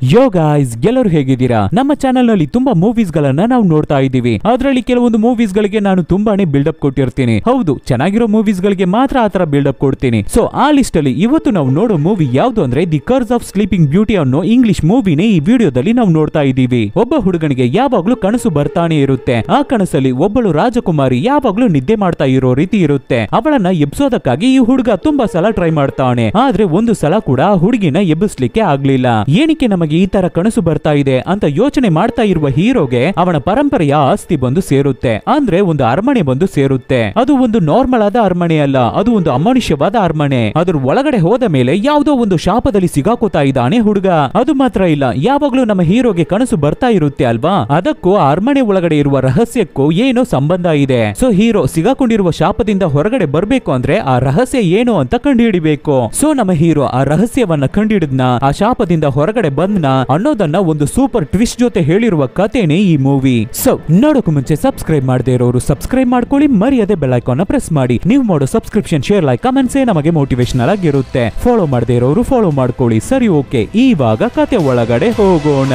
ಯೋ guys, ಎಲ್ಲರೂ ಹೇಗಿದ್ದೀರಾ? ನಮ್ಮ ಚಾನೆಲ್ ನಲ್ಲಿ ತುಂಬಾ ಮೂವೀಸ್ ಗಳನ್ನ ನಾವು ನೋಡ್ತಾ ಇದ್ದೀವಿ. ಅದರಲ್ಲಿ ಕೆಲವೊಂದು ಮೂವೀಸ್ ಗಳಿಗೆ ನಾನು ತುಂಬಾನೇ ಬಿಲ್ಡಪ್ ಕೊಟ್ಟಿರ್ತೀನಿ. ಹೌದು, ಚೆನ್ನಾಗಿರೋ ಮೂವೀಸ್ ಗಳಿಗೆ ಮಾತ್ರ ಆತರ ಬಿಲ್ಡಪ್ ಕೊಡ್ತೀನಿ. ಸೊ ಆ ಲಿಸ್ಟ್ ಅಲ್ಲಿ ಇವತ್ತು ನಾವು ನೋಡೋ ಮೂವಿ ಯಾವ್ದು ಅಂದ್ರೆ ದಿ ಕರ್ಸ್ ಆಫ್ ಸ್ಲೀಪಿಂಗ್ ಬ್ಯೂಟಿ ಅನ್ನೋ ಇಂಗ್ಲಿಷ್ ಮೂವಿನೇ ಈ ವಿಡಿಯೋದಲ್ಲಿ ನಾವು ನೋಡ್ತಾ ಇದ್ದೀವಿ. ಒಬ್ಬ ಹುಡುಗನಿಗೆ ಯಾವಾಗ್ಲೂ ಕನಸು ಬರ್ತಾನೆ ಇರುತ್ತೆ. ಆ ಕನಸಲ್ಲಿ ಒಬ್ಬಳು ರಾಜಕುಮಾರಿ ಯಾವಾಗ್ಲೂ ನಿದ್ದೆ ಮಾಡ್ತಾ ಇರೋ ರೀತಿ ಇರುತ್ತೆ. ಅವಳನ್ನ ಎಬ್ಸೋದಕ್ಕಾಗಿ ಈ ಹುಡುಗ ತುಂಬಾ ಸಲ ಟ್ರೈ ಮಾಡ್ತಾನೆ. ಆದ್ರೆ ಒಂದು ಸಲ ಕೂಡ ಆ ಹುಡುಗಿನ ಎಬ್ಬಿಸ್ಲಿಕ್ಕೆ ಆಗ್ಲಿಲ್ಲ. ಏನಕ್ಕೆ ನಮಗೆ ಈ ತರ ಕನಸು ಬರ್ತಾ ಇದೆ ಅಂತ ಯೋಚನೆ ಮಾಡ್ತಾ ಇರುವ ಹೀರೋಗೆ ಅವನ ಪರಂಪರೆಯ ಆಸ್ತಿ ಬಂದು ಸೇರುತ್ತೆ. ಅಂದ್ರೆ ಒಂದು ಅರಮನೆ ಬಂದು ಸೇರುತ್ತೆ. ಅದು ಒಂದು ನಾರ್ಮಲ್ ಆದ ಅರಮನೆ ಅಲ್ಲ, ಅದು ಒಂದು ಅಮಾನುಷ್ಯವಾದ ಅರಮನೆ. ಅದ್ರ ಒಳಗಡೆ ಹೋದ ಮೇಲೆ ಯಾವುದೋ ಒಂದು ಶಾಪದಲ್ಲಿ ಸಿಗಾಕೋತಾ ಇದ್ದಾನೆ ಹುಡುಗ. ಅದು ಮಾತ್ರ ಇಲ್ಲ, ಯಾವಾಗ್ಲೂ ನಮ್ಮ ಹೀರೋಗೆ ಕನಸು ಬರ್ತಾ ಇರುತ್ತೆ ಅಲ್ವಾ, ಅದಕ್ಕೂ ಆ ಅರಮನೆ ಒಳಗಡೆ ಇರುವ ರಹಸ್ಯಕ್ಕೂ ಏನೋ ಸಂಬಂಧ ಇದೆ. ಸೊ ಹೀರೋ ಸಿಗಾಕೊಂಡಿರುವ ಶಾಪದಿಂದ ಹೊರಗಡೆ ಬರ್ಬೇಕು ಅಂದ್ರೆ ಆ ರಹಸ್ಯ ಏನು ಅಂತ ಕಂಡುಹಿಡಿಬೇಕು. ಸೊ ನಮ್ಮ ಹೀರೋ ಆ ರಹಸ್ಯವನ್ನ ಕಂಡುಹಿಡಿದ್ನ, ಆ ಶಾಪದಿಂದ ಹೊರಗಡೆ ಬಂದ್ನ ಅನ್ನೋದನ್ನ ಒಂದು ಸೂಪರ್ ಟ್ವಿಸ್ಟ್ ಜೊತೆ ಹೇಳಿರುವ ಕಥೆನೇ ಈ ಮೂವಿ. ಸೊ ನೋಡೋಕು ಮುಂಚೆ ಸಬ್ಸ್ಕ್ರೈಬ್ ಮಾಡದೇ ಇರೋರು ಸಬ್ಸ್ಕ್ರೈಬ್ ಮಾಡ್ಕೊಳ್ಳಿ, ಮರಿಯದೆ ಬೆಲ್ ಐಕಾನ್ ಪ್ರೆಸ್ ಮಾಡಿ. ನೀವು ಮಾಡೋ ಸಬ್ಸ್ಕ್ರಿಪ್ಷನ್, ಶೇರ್, ಲೈಕ್, ಕಮೆಂಟ್ಸ್ ನಮಗೆ ಮೋಟಿವೇಶನಲ್ ಆಗಿರುತ್ತೆ. ಫಾಲೋ ಮಾಡದೇ ಇರೋರು ಫಾಲೋ ಮಾಡ್ಕೊಳ್ಳಿ. ಸರಿ, ಓಕೆ, ಇವಾಗ ಕಥೆ ಒಳಗಡೆ ಹೋಗೋಣ.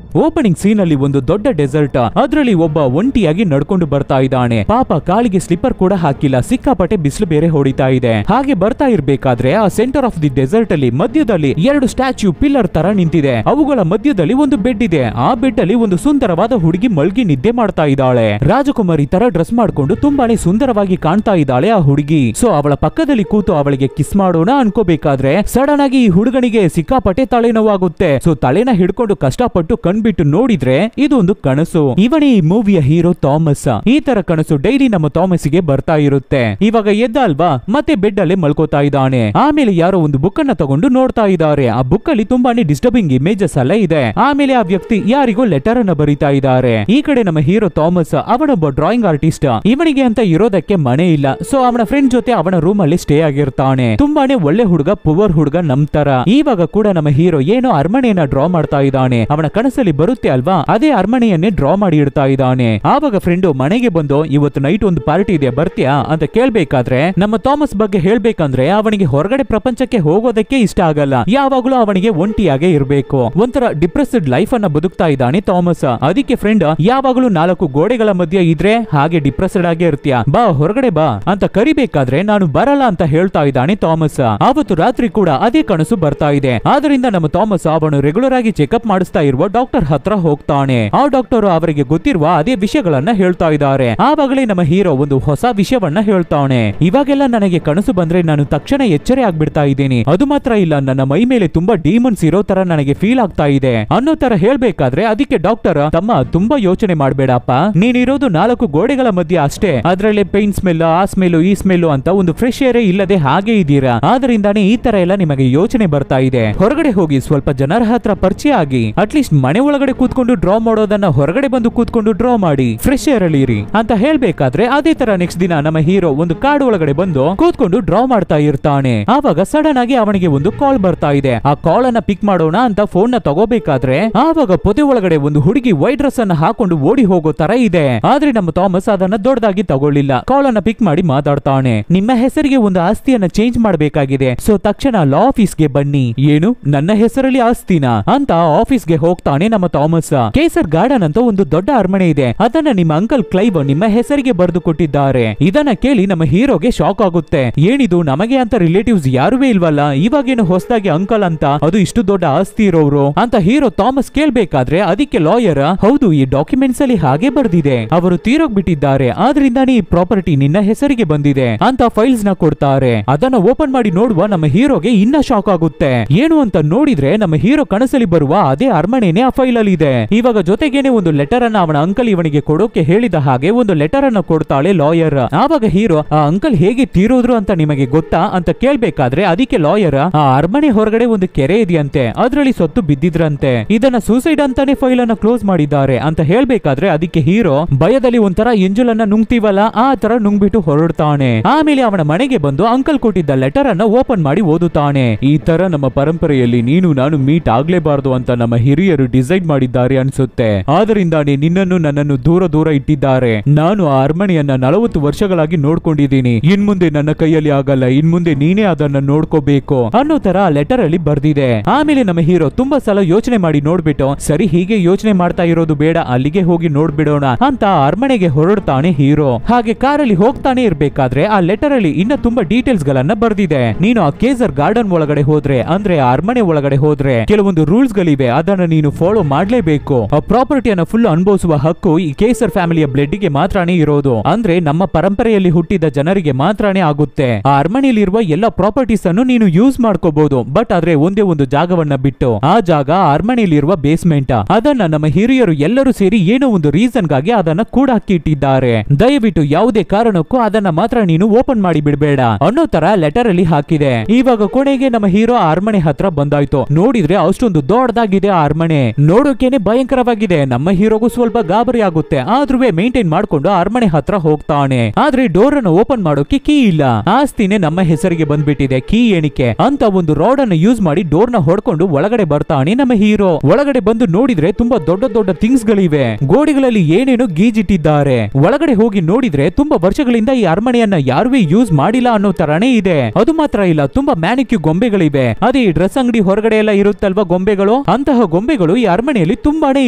ಓಪನಿಂಗ್ ಸೀನ್ ಅಲ್ಲಿ ಒಂದು ದೊಡ್ಡ ಡೆಸರ್ಟ್, ಅದರಲ್ಲಿ ಒಬ್ಬ ಒಂಟಿಯಾಗಿ ನಡ್ಕೊಂಡು ಬರ್ತಾ ಇದ್ದಾನೆ. ಪಾಪ ಕಾಲಿಗೆ ಸ್ಲಿಪ್ಪರ್ ಕೂಡ ಹಾಕಿಲ್ಲ, ಸಿಕ್ಕಾಪಟ್ಟೆ ಬಿಸಿಲು ಬೇರೆ ಹೊಡಿತಾ ಇದೆ. ಹಾಗೆ ಬರ್ತಾ ಇರ್ಬೇಕಾದ್ರೆ ಆ ಸೆಂಟರ್ ಆಫ್ ದಿ ಡೆಸರ್ಟ್ ಅಲ್ಲಿ ಮಧ್ಯದಲ್ಲಿ ಎರಡು ಸ್ಟ್ಯಾಚ್ಯೂ ಪಿಲ್ಲರ್ ತರ ನಿಂತಿದೆ. ಅವುಗಳ ಮಧ್ಯದಲ್ಲಿ ಒಂದು ಬೆಡ್ ಇದೆ. ಆ ಬೆಡ್ ಅಲ್ಲಿ ಒಂದು ಸುಂದರವಾದ ಹುಡುಗಿ ಮಲ್ಗಿ ನಿದ್ದೆ ಮಾಡ್ತಾ ಇದ್ದಾಳೆ. ರಾಜಕುಮಾರಿ ತರ ಡ್ರೆಸ್ ಮಾಡ್ಕೊಂಡು ತುಂಬಾನೇ ಸುಂದರವಾಗಿ ಕಾಣ್ತಾ ಇದ್ದಾಳೆ ಆ ಹುಡುಗಿ. ಸೊ ಅವಳ ಪಕ್ಕದಲ್ಲಿ ಕೂತು ಅವಳಿಗೆ ಕಿಸ್ ಮಾಡೋಣ ಅನ್ಕೋಬೇಕಾದ್ರೆ ಸಡನ್ ಆಗಿ ಈ ಹುಡುಗನಿಗೆ ಸಿಕ್ಕಾಪಟ್ಟೆ ತಲೆನೋವಾಗುತ್ತೆ. ಸೊ ತಲೆನ ಹಿಡ್ಕೊಂಡು ಕಷ್ಟಪಟ್ಟು ಬಿಟ್ಟು ನೋಡಿದ್ರೆ ಇದು ಒಂದು ಕನಸು. ಇವನೇ ಈ ಮೂವಿಯ ಹೀರೋ ಥಾಮಸ್. ಈ ತರ ಕನಸು ಡೈಲಿ ನಮ್ಮ ಥಾಮಸ್ಗೆ ಬರ್ತಾ ಇರುತ್ತೆ. ಇವಾಗ ಎದ್ದ ಅಲ್ವಾ, ಮತ್ತೆ ಬೆಡ್ ಅಲ್ಲೇ ಮಲ್ಕೋತಾ ಇದ್ದಾನೆ. ಆಮೇಲೆ ಯಾರೋ ಒಂದು ಬುಕ್ ಅನ್ನ ತಗೊಂಡು ನೋಡ್ತಾ ಇದ್ದಾರೆ. ಆ ಬುಕ್ ಅಲ್ಲಿ ತುಂಬಾನೇ ಡಿಸ್ಟರ್ಬಿಂಗ್ ಇಮೇಜಸ್ ಎಲ್ಲ ಇದೆ. ಆಮೇಲೆ ಆ ವ್ಯಕ್ತಿ ಯಾರಿಗೋ ಲೆಟರ್ ಅನ್ನ ಬರೀತಾ ಇದ್ದಾರೆ. ಈ ಕಡೆ ನಮ್ಮ ಹೀರೋ ಥಾಮಸ್ ಅವನೊಬ್ಬ ಡ್ರಾಯಿಂಗ್ ಆರ್ಟಿಸ್ಟ್. ಇವನಿಗೆ ಅಂತ ಇರೋದಕ್ಕೆ ಮನೆ ಇಲ್ಲ. ಸೊ ಅವನ ಫ್ರೆಂಡ್ ಜೊತೆ ಅವನ ರೂಮ್ ಅಲ್ಲಿ ಸ್ಟೇ ಆಗಿರ್ತಾನೆ. ತುಂಬಾನೇ ಒಳ್ಳೆ ಹುಡುಗ, ಪುವರ್ ಹುಡುಗ ನಂತರ. ಇವಾಗ ಕೂಡ ನಮ್ಮ ಹೀರೋ ಏನೋ ಅರಮನೆಯನ್ನ ಡ್ರಾ ಮಾಡ್ತಾ ಇದ್ದಾನೆ. ಅವನ ಕನಸಲ್ಲಿ ಬರುತ್ತೆ ಅಲ್ವಾ, ಅದೇ ಅರಮನೆಯನ್ನೇ ಡ್ರಾ ಮಾಡಿ ಇಡ್ತಾ ಇದ್ದಾನೆ. ಆವಾಗ ಫ್ರೆಂಡು ಮನೆಗೆ ಬಂದು ಇವತ್ತು ನೈಟ್ ಒಂದು ಪಾರ್ಟಿ ಇದೆ ಬರ್ತೀಯಾ ಅಂತ ಕೇಳ್ಬೇಕಾದ್ರೆ ನಮ್ಮ ಥಾಮಸ್ ಬಗ್ಗೆ ಹೇಳ್ಬೇಕಂದ್ರೆ ಅವನಿಗೆ ಹೊರಗಡೆ ಪ್ರಪಂಚಕ್ಕೆ ಹೋಗೋದಕ್ಕೆ ಇಷ್ಟ ಆಗಲ್ಲ. ಯಾವಾಗ್ಲೂ ಅವನಿಗೆ ಒಂಟಿಯಾಗೆ ಇರ್ಬೇಕು. ಒಂಥರ ಡಿಪ್ರೆಸ್ಡ್ ಲೈಫ್ ಅನ್ನ ಬದುಕ್ತಾ ಇದ್ದಾನೆ ಥಾಮಸ್. ಅದಕ್ಕೆ ಫ್ರೆಂಡ್ ಯಾವಾಗ್ಲೂ ನಾಲ್ಕು ಗೋಡೆಗಳ ಮಧ್ಯೆ ಇದ್ರೆ ಹಾಗೆ ಡಿಪ್ರೆಸ್ಡ್ ಆಗಿ ಇರ್ತೀಯ, ಬಾ ಹೊರಗಡೆ ಬಾ ಅಂತ ಕರಿಬೇಕಾದ್ರೆ ನಾನು ಬರಲ್ಲ ಅಂತ ಹೇಳ್ತಾ ಇದ್ದಾನೆ ಥಾಮಸ್. ಆವತ್ತು ರಾತ್ರಿ ಕೂಡ ಅದೇ ಕನಸು ಬರ್ತಾ ಇದೆ. ಆದ್ರಿಂದ ನಮ್ಮ ಥಾಮಸ್ ಅವನು ರೆಗ್ಯುಲರ್ ಆಗಿ ಚೆಕ್ಅಪ್ ಮಾಡಿಸ್ತಾ ಇರುವ ಡಾಕ್ಟರ್ ಹತ್ರ ಹೋಗ್ತಾನೆ. ಆ ಡಾಕ್ಟರ್ ಅವರಿಗೆ ಗೊತ್ತಿರುವ ಅದೇ ವಿಷಯಗಳನ್ನ ಹೇಳ್ತಾ ಇದ್ದಾರೆ. ಆವಾಗಲೇ ನಮ್ಮ ಹೀರೋ ಒಂದು ಹೊಸ ವಿಷಯವನ್ನ ಹೇಳ್ತಾನೆ. ಇವಾಗೆಲ್ಲ ನನಗೆ ಕನಸು ಬಂದ್ರೆ ನಾನು ತಕ್ಷಣ ಎಚ್ಚರ ಆಗ್ಬಿಡ್ತಾ ಇದ್ದೀನಿ. ಅದು ಮಾತ್ರ ಇಲ್ಲ, ನನ್ನ ಮೈ ಮೇಲೆ ತುಂಬಾ ಡೀಮನ್ಸ್ ಇರೋ ತರ ನನಗೆ ಫೀಲ್ ಆಗ್ತಾ ಇದೆ ಅನ್ನೋ ತರ ಹೇಳ್ಬೇಕಾದ್ರೆ ಅದಕ್ಕೆ ಡಾಕ್ಟರ್, ತಮ್ಮ ತುಂಬಾ ಯೋಚನೆ ಮಾಡ್ಬೇಡಪ್ಪ, ನೀನಿರೋದು ನಾಲ್ಕು ಗೋಡೆಗಳ ಮಧ್ಯೆ ಅಷ್ಟೇ. ಅದ್ರಲ್ಲಿ ಪೈನ್ ಸ್ಮೆಲ್, ಆ ಸ್ಮೆಲ್, ಈ ಸ್ಮೆಲ್ ಅಂತ ಒಂದು ಫ್ರೆಶ್ ಏರ್ ಇಲ್ಲದೆ ಹಾಗೆ ಇದ್ದೀರಾ. ಆದ್ರಿಂದಾನೇ ಈ ತರ ಎಲ್ಲ ನಿಮಗೆ ಯೋಚನೆ ಬರ್ತಾ ಇದೆ. ಹೊರಗಡೆ ಹೋಗಿ ಸ್ವಲ್ಪ ಜನರ ಹತ್ರ ಪರಿಚಯ ಆಗಿ ಅಟ್ಲೀಸ್ಟ್ ಮನೆ ಒಳಗಡೆ ಕೂತ್ಕೊಂಡು ಡ್ರಾ ಮಾಡೋದನ್ನ ಹೊರಗಡೆ ಬಂದು ಕೂತ್ಕೊಂಡು ಡ್ರಾ ಮಾಡಿ ಫ್ರೆಶ್ ಏರ್ ಅಲ್ಲಿ ಇರಿ ಅಂತ ಹೇಳ್ಬೇಕಾದ್ರೆ ಅದೇ ತರ ನೆಕ್ಸ್ಟ್ ದಿನ ನಮ್ಮ ಹೀರೋ ಒಂದು ಕಾಡು ಒಳಗಡೆ ಬಂದು ಕೂತ್ಕೊಂಡು ಡ್ರಾ ಮಾಡ್ತಾ ಇರ್ತಾನೆ. ಆವಾಗ ಸಡನ್ ಆಗಿ ಅವನಿಗೆ ಒಂದು ಕಾಲ್ ಬರ್ತಾ ಇದೆ. ಆ ಕಾಲ್ ಅನ್ನ ಪಿಕ್ ಮಾಡೋಣ ಅಂತ ಫೋನ್ ನ ತಗೋಬೇಕಾದ್ರೆ ಆವಾಗ ಪೊದೆ ಒಳಗಡೆ ಒಂದು ಹುಡುಗಿ ವೈಟ್ ಡ್ರೆಸ್ ಅನ್ನ ಹಾಕೊಂಡು ಓಡಿ ಹೋಗೋ ತರ ಇದೆ. ಆದ್ರೆ ನಮ್ಮ ಥಾಮಸ್ ಅದನ್ನ ದೊಡ್ಡದಾಗಿ ತಗೊಳ್ಳಿಲ್ಲ. ಕಾಲ್ ಅನ್ನ ಪಿಕ್ ಮಾಡಿ ಮಾತಾಡ್ತಾನೆ. ನಿಮ್ಮ ಹೆಸರಿಗೆ ಒಂದು ಆಸ್ತಿಯನ್ನ ಚೇಂಜ್ ಮಾಡಬೇಕಾಗಿದೆ, ಸೊ ತಕ್ಷಣ ಲಾ ಆಫೀಸ್ಗೆ ಬನ್ನಿ. ಏನು, ನನ್ನ ಹೆಸರಲ್ಲಿ ಆಸ್ತಿನ ಅಂತ ಆಫೀಸ್ಗೆ ಹೋಗ್ತಾನೆ ನಮ್ಮ ಥಾಮಸ್. ಕೇಸರ್ ಗಾರ್ಡನ್ ಅಂತ ಒಂದು ದೊಡ್ಡ ಅರಮನೆ ಇದೆ, ಅದನ್ನ ನಿಮ್ಮ ಅಂಕಲ್ ಕ್ಲೈವ್ ನಿಮ್ಮ ಹೆಸರಿಗೆ ಬರೆದು ಕೊಟ್ಟಿದ್ದಾರೆ. ಇದನ್ನ ಕೇಳಿ ನಮ್ಮ ಹೀರೋಗೆ ಶಾಕ್ ಆಗುತ್ತೆ. ಏನಿದು, ನಮಗೆ ಅಂತ ರಿಲೇಟಿವ್ಸ್ ಯಾರೂ ಇಲ್ವಲ್ಲ, ಇವಾಗೇನು ಹೊಸದಾಗಿ ಅಂಕಲ್ ಅಂತ, ಅದು ಇಷ್ಟು ದೊಡ್ಡ ಆಸ್ತಿ ಇರೋರು ಅಂತ ಹೀರೋ ಥಾಮಸ್ ಕೇಳ್ಬೇಕಾದ್ರೆ ಅದಕ್ಕೆ ಲಾಯರ್, ಹೌದು ಈ ಡಾಕ್ಯುಮೆಂಟ್ಸ್ ಅಲ್ಲಿ ಹಾಗೆ ಬರ್ದಿದೆ, ಅವರು ತೀರೋಗ್ಬಿಟ್ಟಿದ್ದಾರೆ, ಆದ್ರಿಂದಾನೇ ಈ ಪ್ರಾಪರ್ಟಿ ನಿನ್ನ ಹೆಸರಿಗೆ ಬಂದಿದೆ ಅಂತ ಫೈಲ್ಸ್ ನ ಕೊಡ್ತಾರೆ. ಅದನ್ನ ಓಪನ್ ಮಾಡಿ ನೋಡುವ ನಮ್ಮ ಹೀರೋಗೆ ಇನ್ನ ಶಾಕ್ ಆಗುತ್ತೆ. ಏನು ಅಂತ ನೋಡಿದ್ರೆ ನಮ್ಮ ಹೀರೋ ಕನಸಲ್ಲಿ ಬರುವ ಅದೇ ಅರಮನೆನೇ ಆ ಫೈಲ್ ಅಲ್ಲಿ ಇದೆ. ಇವಾಗ ಜೊತೆಗೇನೆ ಒಂದು ಲೆಟರ್ ಅನ್ನ ಅವನ ಅಂಕಲ್ ಇವನಿಗೆ ಕೊಡೋಕೆ ಹೇಳಿದ ಹಾಗೆ ಒಂದು ಲೆಟರ್ ಅನ್ನ ಕೊಡ್ತಾಳೆ ಲಾಯರ್. ಆವಾಗ ಹೀರೋ, ಆ ಅಂಕಲ್ ಹೇಗೆ ತೀರೋದ್ರು ಅಂತ ನಿಮಗೆ ಗೊತ್ತಾ ಅಂತ ಕೇಳ್ಬೇಕಾದ್ರೆ ಅದಕ್ಕೆ ಲಾಯರ್, ಆ ಅರಮನೆ ಹೊರಗಡೆ ಒಂದು ಕೆರೆ ಇದೆಯಂತೆ, ಅದ್ರಲ್ಲಿ ಸೊತ್ತು ಬಿದ್ದಿದ್ರಂತೆ, ಇದನ್ನ ಸೂಸೈಡ್ ಅಂತಾನೆ ಫೈಲ್ ಅನ್ನ ಕ್ಲೋಸ್ ಮಾಡಿದ್ದಾರೆ ಅಂತ ಹೇಳ್ಬೇಕಾದ್ರೆ ಅದಕ್ಕೆ ಹೀರೋ ಭಯದಲ್ಲಿ ಒಂಥರ ಎಂಜಲ್ ಅನ್ನ ನುಂಗ್ತೀವಲ್ಲ ಆ ತರ ನುಂಗ್ಬಿಟ್ಟು ಹೊರಡ್ತಾನೆ. ಆಮೇಲೆ ಅವನ ಮನೆಗೆ ಬಂದು ಅಂಕಲ್ ಕೊಟ್ಟಿದ್ದ ಲೆಟರ್ ಅನ್ನ ಓಪನ್ ಮಾಡಿ ಓದುತ್ತಾನೆ. ಈ ತರ ನಮ್ಮ ಪರಂಪರೆಯಲ್ಲಿ ನೀನು ನಾನು ಮೀಟ್ ಆಗ್ಲೇಬಾರ್ದು ಅಂತ ನಮ್ಮ ಹಿರಿಯರು ಡಿಸೈಡ್ ಡಿಸೈಡ್ ಮಾಡಿದ್ದಾರೆ ಅನ್ಸುತ್ತೆ. ಆದ್ದರಿಂದಾನೇ ನಿನ್ನನ್ನು ನನ್ನನ್ನು ದೂರ ದೂರ ಇಟ್ಟಿದ್ದಾರೆ. ನಾನು ಆ ಅರಮನೆಯನ್ನ 40 ವರ್ಷಗಳಾಗಿ ನೋಡ್ಕೊಂಡಿದ್ದೀನಿ. ಇನ್ಮುಂದೆ ನನ್ನ ಕೈಯಲ್ಲಿ ಆಗಲ್ಲ, ಇನ್ಮುಂದೆ ನೀನೇ ಅದನ್ನ ನೋಡ್ಕೋಬೇಕು ಅನ್ನೋ ತರ ಲೆಟರ್ ಅಲ್ಲಿ ಬರ್ದಿದೆ. ಆಮೇಲೆ ನಮ್ಮ ಹೀರೋ ತುಂಬಾ ಸಲ ಯೋಚನೆ ಮಾಡಿ ನೋಡ್ಬಿಟ್ಟು, ಸರಿ ಹೀಗೆ ಯೋಚನೆ ಮಾಡ್ತಾ ಇರೋದು ಬೇಡ, ಅಲ್ಲಿಗೆ ಹೋಗಿ ನೋಡ್ಬಿಡೋಣ ಅಂತ ಅರಮನೆಗೆ ಹೊರಡ್ತಾನೆ ಹೀರೋ. ಹಾಗೆ ಕಾರಲ್ಲಿ ಹೋಗ್ತಾನೆ ಇರ್ಬೇಕಾದ್ರೆ ಆ ಲೆಟರ್ ಅಲ್ಲಿ ಇನ್ನ ತುಂಬಾ ಡೀಟೇಲ್ಸ್ ಗಳನ್ನ ಬರ್ದಿದೆ. ನೀನು ಆ ಕೇಸರ್ ಗಾರ್ಡನ್ ಒಳಗಡೆ ಹೋದ್ರೆ, ಅಂದ್ರೆ ಆ ಅರಮನೆ ಒಳಗಡೆ ಹೋದ್ರೆ ಕೆಲವೊಂದು ರೂಲ್ಸ್ ಗಳಿವೆ, ಅದನ್ನ ನೀನು ಫಾಲೋ ಮಾಡ್ಲೇಬೇಕು. ಆ ಪ್ರಾಪರ್ಟಿಯನ್ನ ಫುಲ್ ಅನುಭವಿಸುವ ಹಕ್ಕು ಈ ಕೇಸರ್ ಫ್ಯಾಮಿಲಿಯ ಬ್ಲಡ್ ಗೆ ಮಾತ್ರನೇ ಇರೋದು. ಅಂದ್ರೆ ನಮ್ಮ ಪರಂಪರೆಯಲ್ಲಿ ಹುಟ್ಟಿದ ಜನರಿಗೆ ಮಾತ್ರನೇ ಆಗುತ್ತೆ. ಆ ಅರಮನೆಯಲ್ಲಿರುವ ಎಲ್ಲ ಪ್ರಾಪರ್ಟೀಸ್ ಅನ್ನು ನೀನು ಯೂಸ್ ಮಾಡ್ಕೋಬಹುದು, ಬಟ್ ಆದ್ರೆ ಒಂದೇ ಒಂದು ಜಾಗವನ್ನ ಬಿಟ್ಟು. ಆ ಜಾಗ ಅರಮನೆಯಲ್ಲಿರುವ ಬೇಸ್ಮೆಂಟ್. ಅದನ್ನ ನಮ್ಮ ಹಿರಿಯರು ಎಲ್ಲರೂ ಸೇರಿ ಏನೋ ಒಂದು ರೀಸನ್ ಗಾಗಿ ಅದನ್ನ ಕೂಡ ಹಾಕಿ ಇಟ್ಟಿದ್ದಾರೆ. ದಯವಿಟ್ಟು ಯಾವುದೇ ಕಾರಣಕ್ಕೂ ಅದನ್ನ ಮಾತ್ರ ನೀನು ಓಪನ್ ಮಾಡಿ ಬಿಡಬೇಡ ಅನ್ನೋ ತರ ಲೆಟರ್ ಅಲ್ಲಿ ಹಾಕಿದೆ. ಇವಾಗ ಕೊನೆಗೆ ನಮ್ಮ ಹೀರೋ ಆ ಅರಮನೆ ಹತ್ರ ಬಂದಾಯ್ತು. ನೋಡಿದ್ರೆ ಅಷ್ಟೊಂದು ದೊಡ್ಡದಾಗಿದೆ ಆ ಅರಮನೆ, ನೋಡೋಕೆನೆ ಭಯಂಕರವಾಗಿದೆ. ನಮ್ಮ ಹೀರೋಗೂ ಸ್ವಲ್ಪ ಗಾಬರಿ ಆಗುತ್ತೆ, ಆದ್ರೂ ಮೇಂಟೈನ್ ಮಾಡ್ಕೊಂಡು ಅರಮನೆ ಹತ್ರ ಹೋಗ್ತಾನೆ. ಆದ್ರೆ ಡೋರ್ ಅನ್ನು ಓಪನ್ ಮಾಡೋಕೆ ಕೀ ಇಲ್ಲ. ಆಸ್ತಿನೇ ನಮ್ಮ ಹೆಸರಿಗೆ ಬಂದ್ಬಿಟ್ಟಿದೆ, ಕೀ ಏನಿಕೆ ಅಂತ ಒಂದು ರಾಡ್ ಅನ್ನು ಯೂಸ್ ಮಾಡಿ ಡೋರ್ ನ ಹೊಡ್ಕೊಂಡು ಒಳಗಡೆ ಬರ್ತಾನೆ ನಮ್ಮ ಹೀರೋ. ಒಳಗಡೆ ಬಂದು ನೋಡಿದ್ರೆ ತುಂಬಾ ದೊಡ್ಡ ದೊಡ್ಡ ಥಿಂಗ್ಸ್ ಗಳಿವೆ. ಗೋಡೆಗಳಲ್ಲಿ ಏನೇನೋ ಗೀಜಿಟ್ಟಿದ್ದಾರೆ. ಒಳಗಡೆ ಹೋಗಿ ನೋಡಿದ್ರೆ ತುಂಬಾ ವರ್ಷಗಳಿಂದ ಈ ಅರಮನೆಯನ್ನ ಯಾರುವೇ ಯೂಸ್ ಮಾಡಿಲ್ಲ ಅನ್ನೋ ತರಾನೇ ಇದೆ. ಅದು ಮಾತ್ರ ಇಲ್ಲ, ತುಂಬಾ ಮ್ಯಾನಿಕ್ಯೂ ಗೊಂಬೆಗಳಿವೆ. ಅದೇ ಈ ಡ್ರೆಸ್ ಅಂಗಡಿ ಹೊರಗಡೆ ಎಲ್ಲ ಇರುತ್ತಲ್ವಾ ಗೊಂಬೆಗಳು, ಅಂತಹ ಗೊಂಬೆಗಳು ಈ ಅರಮನೆಯಲ್ಲಿ ತುಂಬಾನೇ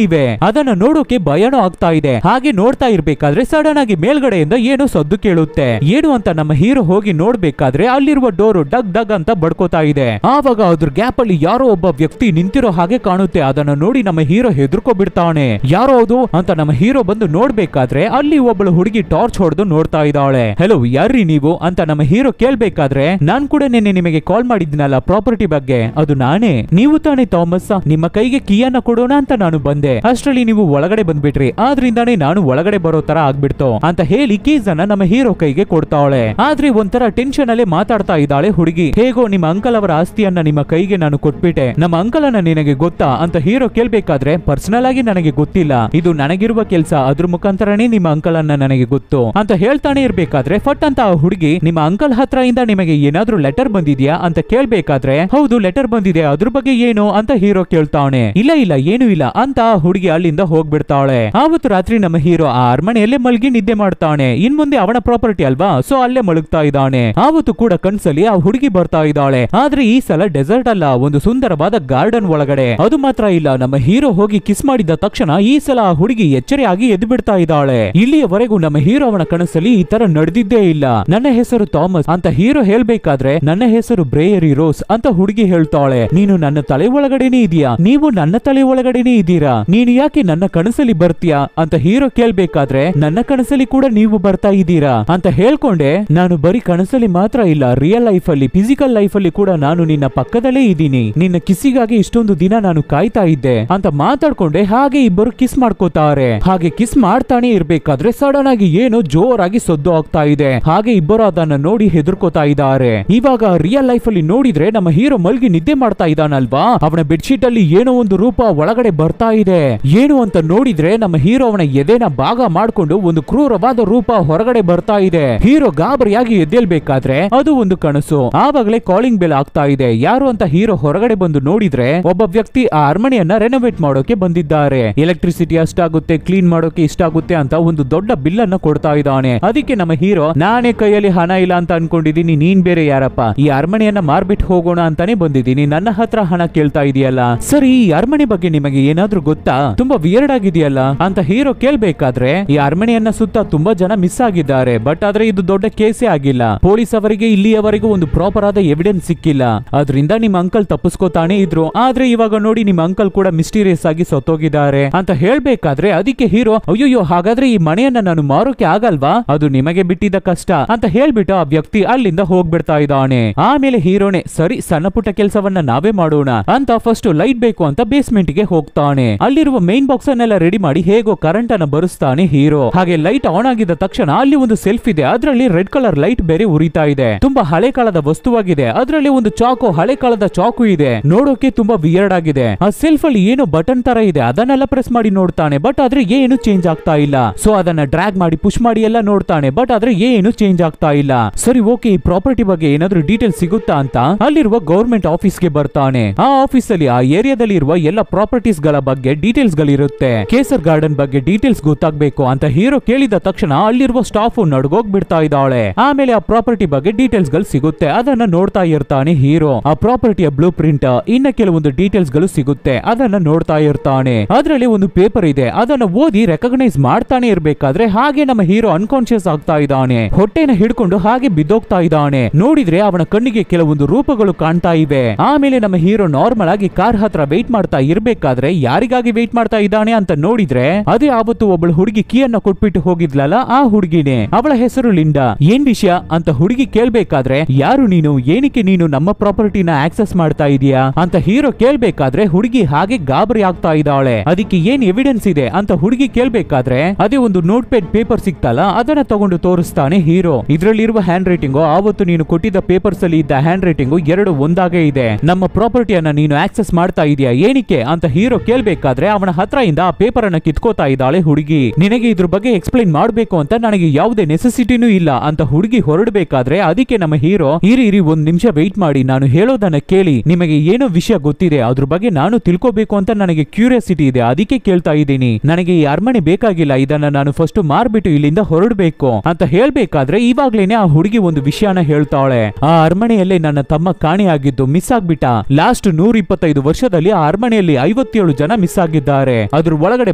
ಇವೆ. ಅದನ್ನ ನೋಡೋಕೆ ಭಯನೂ ಆಗ್ತಾ ಇದೆ. ಹಾಗೆ ನೋಡ್ತಾ ಇರ್ಬೇಕಾದ್ರೆ ಸಡನ್ ಆಗಿ ಮೇಲ್ಗಡೆಯಿಂದ ಏನೋ ಸದ್ದು ಕೇಳುತ್ತೆ. ಏನು ಅಂತ ನಮ್ಮ ಹೀರೋ ಹೋಗಿ ನೋಡ್ಬೇಕಾದ್ರೆ ಅಲ್ಲಿರುವ ಡೋರು ಡಗ್ ಡಗ್ ಅಂತ ಬಡ್ಕೋತಾ ಇದೆ. ಆವಾಗ ಅದ್ರ ಗ್ಯಾಪ್ ಅಲ್ಲಿ ಯಾರೋ ಒಬ್ಬ ವ್ಯಕ್ತಿ ನಿಂತಿರೋ ಹಾಗೆ ಕಾಣುತ್ತೆ. ಅದನ್ನ ನೋಡಿ ನಮ್ಮ ಹೀರೋ ಹೆದರ್ಕೊ ಬಿಡ್ತಾನೆ. ಯಾರೋ ಅದು ಅಂತ ನಮ್ಮ ಹೀರೋ ಬಂದು ನೋಡ್ಬೇಕಾದ್ರೆ ಅಲ್ಲಿ ಒಬ್ಬಳು ಹುಡುಗಿ ಟಾರ್ಚ್ ಹೊಡೆದು ನೋಡ್ತಾ ಇದ್ದಾಳೆ. ಹೆಲೋ, ಯಾರ್ರಿ ನೀವು ಅಂತ ನಮ್ಮ ಹೀರೋ ಕೇಳ್ಬೇಕಾದ್ರೆ, ನಾನ್ ಕೂಡ ನಿನ್ನೆ ನಿಮಗೆ ಕಾಲ್ ಮಾಡಿದ್ನಲ್ಲ ಪ್ರಾಪರ್ಟಿ ಬಗ್ಗೆ, ಅದು ನಾನೇ. ನೀವು ತಾನೇ ಥಾಮಸ್, ನಿಮ್ಮ ಕೈಗೆ ಕೀಯನ್ನ ಕೊಡೋಣ ಅಂತ ನಾನು ಬಂದೆ. ಅಷ್ಟರಲ್ಲಿ ನೀವು ಒಳಗಡೆ ಬಂದ್ಬಿಟ್ರಿ, ಆದ್ರಿಂದಾನೇ ನಾನು ಒಳಗಡೆ ಬರೋ ತರ ಆಗ್ಬಿಡ್ತು ಅಂತ ಹೇಳಿ ಕೀಸ್ ಅನ್ನ ನಮ್ಮ ಹೀರೋ ಕೈಗೆ ಕೊಡ್ತಾವಳೆ. ಆದ್ರೆ ಒಂಥರ ಟೆನ್ಷನ್ ಅಲ್ಲೇ ಮಾತಾಡ್ತಾ ಇದ್ದಾಳೆ ಹುಡುಗಿ. ಹೇಗೋ ನಿಮ್ಮ ಅಂಕಲ್ ಅವರ ಆಸ್ತಿಯನ್ನ ನಿಮ್ಮ ಕೈಗೆ ನಾನು ಕೊಟ್ಬಿಟ್ಟೆ, ನಮ್ಮ ಅಂಕಲ್ ಅನ್ನ ನಿನಗೆ ಗೊತ್ತಾ ಅಂತ ಹೀರೋ ಕೇಳ್ಬೇಕಾದ್ರೆ, ಪರ್ಸನಲ್ ಆಗಿ ನನಗೆ ಗೊತ್ತಿಲ್ಲ, ಇದು ನನಗಿರುವ ಕೆಲಸ, ಅದ್ರ ಮುಖಾಂತರನೇ ನಿಮ್ಮ ಅಂಕಲ್ ಅನ್ನ ನನಗೆ ಗೊತ್ತು ಅಂತ ಹೇಳ್ತಾನೆ ಇರ್ಬೇಕಾದ್ರೆ ಫಟ್ ಅಂತ ಆ ಹುಡುಗಿ, ನಿಮ್ಮ ಅಂಕಲ್ ಹತ್ರ ಇಂದ ನಿಮಗೆ ಏನಾದ್ರೂ ಲೆಟರ್ ಬಂದಿದ್ಯಾ ಅಂತ ಕೇಳ್ಬೇಕಾದ್ರೆ, ಹೌದು ಲೆಟರ್ ಬಂದಿದೆ, ಅದ್ರ ಬಗ್ಗೆ ಏನು ಅಂತ ಹೀರೋ ಕೇಳ್ತಾವನೆ. ಇಲ್ಲ ಇಲ್ಲ ಏನು ಇಲ್ಲ ಅಂತ ಆ ಹುಡುಗಿ ಅಲ್ಲಿಂದ ಹೋಗ್ಬಿಡ್ತಾಳೆ. ಆವತ್ತು ರಾತ್ರಿ ನಮ್ಮ ಹೀರೋ ಆ ಅರಮನೆಯಲ್ಲೇ ಮಲ್ಗಿ ನಿದ್ದೆ ಮಾಡ್ತಾನೆ. ಇನ್ ಮುಂದೆ ಅವನ ಪ್ರಾಪರ್ಟಿ ಅಲ್ವಾ, ಸೊ ಅಲ್ಲೇ ಮಲಗ್ತಾ ಇದ್ದಾನೆ. ಆವತ್ತು ಕೂಡ ಕನ್ಸಲ್ಲಿ ಆ ಹುಡುಗಿ ಬರ್ತಾ ಇದ್ದಾಳೆ. ಆದ್ರೆ ಈ ಸಲ ಡೆಸರ್ಟ್ ಅಲ್ಲ, ಒಂದು ಸುಂದರವಾದ ಗಾರ್ಡನ್ ಒಳಗಡೆ. ಅದು ಮಾತ್ರ ಇಲ್ಲ, ನಮ್ಮ ಹೀರೋ ಹೋಗಿ ಕಿಸ್ ಮಾಡಿದ ತಕ್ಷಣ ಈ ಸಲ ಆ ಹುಡುಗಿ ಎಚ್ಚರಿಯಾಗಿ ಎದ್ದು ಬಿಡ್ತಾ ಇದ್ದಾಳೆ. ಇಲ್ಲಿಯವರೆಗೂ ನಮ್ಮ ಹೀರೋ ಅವನ ಕನಸಲ್ಲಿ ಈ ತರ ನಡೆದಿದ್ದೇ ಇಲ್ಲ. ನನ್ನ ಹೆಸರು ಥಾಮಸ್ ಅಂತ ಹೀರೋ ಹೇಳ್ಬೇಕಾದ್ರೆ, ನನ್ನ ಹೆಸರು ಬ್ರೇಯರಿ ರೋಸ್ ಅಂತ ಹುಡುಗಿ ಹೇಳ್ತಾಳೆ. ನೀನು ನನ್ನ ತಲೆ ಒಳಗಡೆನೆ ಇದೀಯಾ, ನೀವು ನನ್ನ ತಲೆ ಒಳಗಡೆನೆ ಇದೀರಾ, ನೀನು ಯಾಕೆ ನನ್ನ ಕನಸಲ್ಲಿ ಬರ್ತೀಯಾ ಅಂತ ಹೀರೋ ಕೇಳ್ಬೇಕಾದ್ರೆ, ನನ್ನ ಕನಸಲ್ಲಿ ಕೂಡ ನೀವು ಬರ್ತಾ ಇದ್ದೀರಾ ಅಂತ ಹೇಳ್ಕೊಂಡೆ. ನಾನು ಬರೀ ಕನಸಲ್ಲಿ ಮಾತ್ರ ಇಲ್ಲ, ರಿಯಲ್ ಲೈಫ್ ಅಲ್ಲಿ, ಫಿಸಿಕಲ್ ಲೈಫ್ ಅಲ್ಲಿ ಕೂಡ ನಾನು ನಿನ್ನ ಪಕ್ಕದಲ್ಲೇ ಇದ್ದೀನಿ. ನಿನ್ನ ಕಿಸ್ಸಿಗಾಗಿ ಇಷ್ಟೊಂದು ದಿನ ನಾನು ಕಾಯ್ತಾ ಇದ್ದೆ ಅಂತ ಮಾತಾಡ್ಕೊಂಡೆ. ಹಾಗೆ ಇಬ್ಬರು ಕಿಸ್ ಮಾಡ್ಕೋತಾರೆ. ಹಾಗೆ ಕಿಸ್ ಮಾಡ್ತಾನೆ ಇರ್ಬೇಕಾದ್ರೆ ಸಡನ್ ಆಗಿ ಏನೋ ಜೋರಾಗಿ ಸದ್ದು ಆಗ್ತಾ ಇದೆ. ಹಾಗೆ ಇಬ್ಬರು ಅದನ್ನ ನೋಡಿ ಹೆದರ್ಕೋತಾ ಇದ್ದಾರೆ. ಇವಾಗ ರಿಯಲ್ ಲೈಫ್ ಅಲ್ಲಿ ನೋಡಿದ್ರೆ ನಮ್ಮ ಹೀರೋ ಮಲ್ಗಿ ನಿದ್ದೆ ಮಾಡ್ತಾ ಇದ್ದಾನಲ್ವಾ, ಅವನ ಬೆಡ್ಶೀಟ್ ಅಲ್ಲಿ ಏನೋ ಒಂದು ರೂಪ ಒಳಗಡೆ ಬರ್ತಾ ಇದೆ. ಏನು ಅಂತ ನೋಡಿದ್ರೆ ನಮ್ಮ ಹೀರೋ ಅವನ ಎದೆನ ಭಾಗ ಮಾಡ್ಕೊಂಡು ಒಂದು ಕ್ರೂರವಾದ ರೂಪ ಹೊರಗಡೆ ಬರ್ತಾ ಇದೆ. ಹೀರೋ ಗಾಬರಿಯಾಗಿ ಎದ್ದೇಳ್ಬೇಕಾದ್ರೆ ಅದು ಒಂದು ಕನಸು. ಆವಾಗಲೇ ಕಾಲಿಂಗ್ ಬೆಲ್ ಆಗ್ತಾ ಇದೆ. ಯಾರು ಅಂತ ಹೀರೋ ಹೊರಗಡೆ ಬಂದು ನೋಡಿದ್ರೆ ಒಬ್ಬ ವ್ಯಕ್ತಿ ಆ ಅರಮನೆಯನ್ನ ರೆನೋವೇಟ್ ಮಾಡೋಕೆ ಬಂದಿದ್ದಾರೆ. ಎಲೆಕ್ಟ್ರಿಸಿಟಿ ಅಷ್ಟಾಗುತ್ತೆ, ಕ್ಲೀನ್ ಮಾಡೋಕೆ ಇಷ್ಟಾಗುತ್ತೆ ಅಂತ ಒಂದು ದೊಡ್ಡ ಬಿಲ್ ಅನ್ನ ಕೊಡ್ತಾ ಇದ್ದಾನೆ. ಅದಕ್ಕೆ ನಮ್ಮ ಹೀರೋ, ನಾನೇ ಕೈಯಲ್ಲಿ ಹಣ ಇಲ್ಲ ಅಂತ ಅನ್ಕೊಂಡಿದೀನಿ, ನೀನ್ ಬೇರೆ ಯಾರಪ್ಪ, ಈ ಅರಮನೆಯನ್ನ ಮಾರ್ಬಿಟ್ಟು ಹೋಗೋಣ ಅಂತಾನೆ ಬಂದಿದ್ದೀನಿ, ನನ್ನ ಹತ್ರ ಹಣ ಕೇಳ್ತಾ ಇದೆಯಲ್ಲ. ಸರಿ, ಈ ಅರಮನೆ ಬಗ್ಗೆ ನಿಮಗೆ ಏನಾದ್ರೂ ಗೊತ್ತಾ, ತುಂಬಾ ವಿಯರ್ಡ್ ಆಗಿದೆಯಲ್ಲ ಅಂತ ಹೀರೋ ಕೇಳ್ಬೇಕಾದ್ರೆ, ಈ ಅರಮನೆಯನ್ನ ಸುತ್ತ ತುಂಬಾ ಜನ ಮಿಸ್ ಆಗಿದ್ದಾರೆ, ಬಟ್ ಆದ್ರೆ ಇದು ದೊಡ್ಡ ಕೇಸೇ ಆಗಿಲ್ಲ. ಪೊಲೀಸ್ ಅವರಿಗೆ ಇಲ್ಲಿಯವರೆಗೂ ಒಂದು ಪ್ರಾಪರ್ ಆದ ಎವಿಡೆನ್ಸ್ ಸಿಕ್ಕಿಲ್ಲ. ಅದರಿಂದ ನಿಮ್ಮ ಅಂಕಲ್ ತಪ್ಪಿಸ್ಕೋತಾನೆ ಇದ್ರು. ಆದ್ರೆ ಇವಾಗ ನೋಡಿ ನಿಮ್ಮ ಅಂಕಲ್ ಕೂಡ ಮಿಸ್ಟೀರಿಯಸ್ ಆಗಿ ಸತ್ತೋಗಿದ್ದಾರೆ ಅಂತ ಹೇಳ್ಬೇಕಾದ್ರೆ, ಅದಕ್ಕೆ ಹೀರೋ, ಅಯ್ಯೋ ಹಾಗಾದ್ರೆ ಈ ಮನೆಯನ್ನ ನಾನು ಮಾರೋಕೆ ಆಗಲ್ವಾ, ಅದು ನಿಮಗೆ ಬಿಟ್ಟಿದ್ದ ಕಷ್ಟ ಅಂತ ಹೇಳ್ಬಿಟ್ಟು ಆ ವ್ಯಕ್ತಿ ಅಲ್ಲಿಂದ ಹೋಗ್ಬಿಡ್ತಾ ಇದ್ದಾನೆ. ಆಮೇಲೆ ಹೀರೋನೆ, ಸರಿ ಸಣ್ಣ ಪುಟ್ಟ ಕೆಲಸವನ್ನ ನಾವೇ ಮಾಡೋಣ ಅಂತ ಫಸ್ಟ್ ಲೈಟ್ ಬೇಕು ಅಂತ ಬೇಸ್ಮೆಂಟ್ ಗೆ ಹೋಗ್ತಾನೆ. ಅಲ್ಲಿರುವ ಮೈನ್ ಬಾಕ್ಸ್ ಅನ್ನೆಲ್ಲ ರೆಡಿ ಮಾಡಿ ಹೇಗೋ ಕರೆಂಟ್ ಅನ್ನ ಬರುಸ್ತಾನೆ ಹೀರೋ. ಹಾಗೆ ಲೈಟ್ ಆನ್ ಆಗಿದ ತಕ್ಷಣ ಅಲ್ಲಿ ಒಂದು ಸೆಲ್ಫ್ ಇದೆ, ಅದರಲ್ಲಿ ರೆಡ್ ಕಲರ್ ಲೈಟ್ ಬೇರೆ ಉರಿತಾ ಇದೆ. ತುಂಬಾ ಹಳೆ ಕಾಲದ ವಸ್ತುವಾಗಿದೆ. ಅದರಲ್ಲಿ ಒಂದು ಚಾಕು, ಹಳೆ ಕಾಲದ ಚಾಕು ಇದೆ, ನೋಡೋಕೆ ತುಂಬಾ ವಿಯರ್ಡ್ ಆಗಿದೆ. ಆ ಸೆಲ್ಫ್ ಅಲ್ಲಿ ಏನೋ ಬಟನ್ ತರ ಇದೆ, ಅದನ್ನೆಲ್ಲ ಪ್ರೆಸ್ ಮಾಡಿ ನೋಡ್ತಾನೆ, ಬಟ್ ಆದ್ರೆ ಏನು ಚೇಂಜ್ ಆಗ್ತಾ ಇಲ್ಲ. ಸೊ ಅದನ್ನ ಡ್ರ್ಯಾಗ್ ಮಾಡಿ ಪುಷ್ ಮಾಡಿ ಎಲ್ಲ ನೋಡ್ತಾನೆ, ಬಟ್ ಆದ್ರೆ ಏನು ಚೇಂಜ್ ಆಗ್ತಾ ಇಲ್ಲ. ಸರಿ ಓಕೆ, ಈ ಪ್ರಾಪರ್ಟಿ ಬಗ್ಗೆ ಏನಾದ್ರೂ ಡೀಟೇಲ್ ಸಿಗುತ್ತಾ ಅಂತ ಅಲ್ಲಿರುವ ಗವರ್ಮೆಂಟ್ ಆಫೀಸ್ ಗೆ ಬರ್ತಾನೆ. ಆ ಆಫೀಸ್ ಅಲ್ಲಿ ಆ ಏರಿಯಾದಲ್ಲಿ ಇರುವ ಎಲ್ಲ ಪ್ರಾಪರ್ಟಿ ಪ್ರಾಪರ್ಟೀಸ್ ಗಳ ಬಗ್ಗೆ ಡೀಟೇಲ್ಸ್ ಗಳಿರುತ್ತೆ. ಕೇಸರ್ ಗಾರ್ಡನ್ ಬಗ್ಗೆ ಡೀಟೇಲ್ಸ್ ಗೊತ್ತಾಗ್ಬೇಕು ಅಂತ ಹೀರೋ ಕೇಳಿದ ತಕ್ಷಣ ಅಲ್ಲಿರುವ ಸ್ಟಾಫ್ ನಡ್ಗೋಗ್ ಬಿಡ್ತಾ ಇದ್ದಾಳೆ. ಆಮೇಲೆ ಆ ಪ್ರಾಪರ್ಟಿ ಬಗ್ಗೆ ಡೀಟೇಲ್ಸ್ ಗಳು ಸಿಗುತ್ತೆ. ಅದನ್ನ ನೋಡ್ತಾ ಇರ್ತಾನೆ ಹೀರೋ. ಆ ಪ್ರಾಪರ್ಟಿಯ ಬ್ಲೂ ಪ್ರಿಂಟ್, ಇನ್ನ ಕೆಲವೊಂದು ಡೀಟೇಲ್ಸ್ ಗಳು ಸಿಗುತ್ತೆ. ಅದನ್ನ ನೋಡ್ತಾ ಇರ್ತಾನೆ. ಅದರಲ್ಲಿ ಒಂದು ಪೇಪರ್ ಇದೆ. ಅದನ್ನ ಓದಿ ರೆಕಗ್ನೈಸ್ ಮಾಡ್ತಾನೆ ಇರ್ಬೇಕಾದ್ರೆ ಹಾಗೆ ನಮ್ಮ ಹೀರೋ ಅನ್ಕಾನ್ಶಿಯಸ್ ಆಗ್ತಾ ಇದ್ದಾನೆ. ಹೊಟ್ಟೆನ ಹಿಡ್ಕೊಂಡು ಹಾಗೆ ಬಿದ್ದೋಗ್ತಾ ಇದ್ದಾನೆ. ನೋಡಿದ್ರೆ ಅವನ ಕಣ್ಣಿಗೆ ಕೆಲವೊಂದು ರೂಪಗಳು ಕಾಣ್ತಾ ಇವೆ. ಆಮೇಲೆ ನಮ್ಮ ಹೀರೋ ನಾರ್ಮಲ್ ಆಗಿ ಕಾರ್ ಹತ್ರ ವೇಟ್ ಮಾಡ್ತಾ ಇರ್ಬೇಕಾದ್ರೆ ಯಾರಿಗಾಗಿ ವೇಟ್ ಮಾಡ್ತಾ ಇದ್ದಾನೆ ಅಂತ ನೋಡಿದ್ರೆ ಅದೇ ಆವತ್ತು ಒಬ್ಬಳು ಹುಡುಗಿ ಕೀಯನ್ನ ಕೊಟ್ಬಿಟ್ಟು ಹೋಗಿದ್ಲಲ್ಲ, ಆ ಹುಡುಗಿನೇ. ಅವಳ ಹೆಸರು ಲಿಂಡಾ. ಏನ್ ವಿಷಯ ಅಂತ ಹುಡುಗಿ ಕೇಳ್ಬೇಕಾದ್ರೆ ಯಾರು ನೀನು, ಏನಕ್ಕೆ ನೀನು ನಮ್ಮ ಪ್ರಾಪರ್ಟಿನ ಆಕ್ಸೆಸ್ ಮಾಡ್ತಾ ಇದೀಯಾ ಅಂತ ಹೀರೋ ಕೇಳ್ಬೇಕಾದ್ರೆ ಹುಡುಗಿ ಹಾಗೆ ಗಾಬರಿ ಆಗ್ತಾ ಇದ್ದಾಳೆ. ಅದಕ್ಕೆ ಏನ್ ಎವಿಡೆನ್ಸ್ ಇದೆ ಅಂತ ಹುಡುಗಿ ಕೇಳ್ಬೇಕಾದ್ರೆ ಅದೇ ಒಂದು ನೋಟ್ ಪ್ಯಾಡ್ ಪೇಪರ್ ಸಿಕ್ತಲ್ಲ, ಅದನ್ನ ತಗೊಂಡು ತೋರಿಸ್ತಾನೆ ಹೀರೋ. ಇದ್ರಲ್ಲಿರುವ ಹ್ಯಾಂಡ್ ರೈಟಿಂಗು ಆವತ್ತು ನೀನು ಕೊಟ್ಟಿದ್ದ ಪೇಪರ್ಸ್ ಅಲ್ಲಿ ಇದ್ದ ಹ್ಯಾಂಡ್ ರೈಟಿಂಗು ಎರಡು ಒಂದಾಗೆ ಇದೆ. ನಮ್ಮ ಪ್ರಾಪರ್ಟಿಯನ್ನ ನೀನು ಆಕ್ಸೆಸ್ ಮಾಡ್ತಾ ಇದೀಯಾ ಏನಕ್ಕೆ ಅಂತ ಹೀರೋ ಕೇಳ್ಬೇಕಾದ್ರೆ ಅವನ ಹತ್ರ ಇಂದ ಆ ಪೇಪರ್ ಅನ್ನ ಕಿತ್ಕೋತಾ ಇದ್ದಾಳೆ ಹುಡುಗಿ. ನಿನಗೆ ಇದ್ರ ಬಗ್ಗೆ ಎಕ್ಸ್ಪ್ಲೈನ್ ಮಾಡ್ಬೇಕು ಅಂತ ನನಗೆ ಯಾವುದೇ ನೆಸೆಸಿಟಿನೂ ಇಲ್ಲ ಅಂತ ಹುಡುಗಿ ಹೊರಡಬೇಕಾದ್ರೆ ಅದಕ್ಕೆ ನಮ್ಮ ಹೀರೋ ಇರಿ ಒಂದ್ ನಿಮಿಷ ವೆಯ್ಟ್ ಮಾಡಿ, ನಾನು ಹೇಳೋದನ್ನ ಕೇಳಿ, ನಿಮಗೆ ಏನೋ ವಿಷಯ ಗೊತ್ತಿದೆ ಅದ್ರ ಬಗ್ಗೆ ನಾನು ತಿಳ್ಕೋಬೇಕು ಅಂತ ನನಗೆ ಕ್ಯೂರಿಯಾಸಿಟಿ ಇದೆ, ಅದಕ್ಕೆ ಕೇಳ್ತಾ ಇದ್ದೀನಿ. ನನಗೆ ಈ ಅರಮನೆ ಬೇಕಾಗಿಲ್ಲ, ಇದನ್ನ ನಾನು ಫಸ್ಟ್ ಮಾರ್ಬಿಟ್ಟು ಇಲ್ಲಿಂದ ಹೊರಡಬೇಕು ಅಂತ ಹೇಳ್ಬೇಕಾದ್ರೆ ಇವಾಗ್ಲೇನೆ ಆ ಹುಡುಗಿ ಒಂದು ವಿಷಯನ ಹೇಳ್ತಾಳೆ. ಆ ಅರಮನೆಯಲ್ಲೇ ನನ್ನ ತಮ್ಮ ಕಾಣೆಯಾಗಿದ್ದು ಮಿಸ್ ಆಗ್ಬಿಟ್ಟ. ಲಾಸ್ಟ್ 125 ವರ್ಷದಲ್ಲಿ ಆ ಅರಮನೆಯಲ್ಲಿ 57 ಜನ ಮಿಸ್ ಆಗಿದ್ದಾರೆ. ಅದ್ರ ಒಳಗಡೆ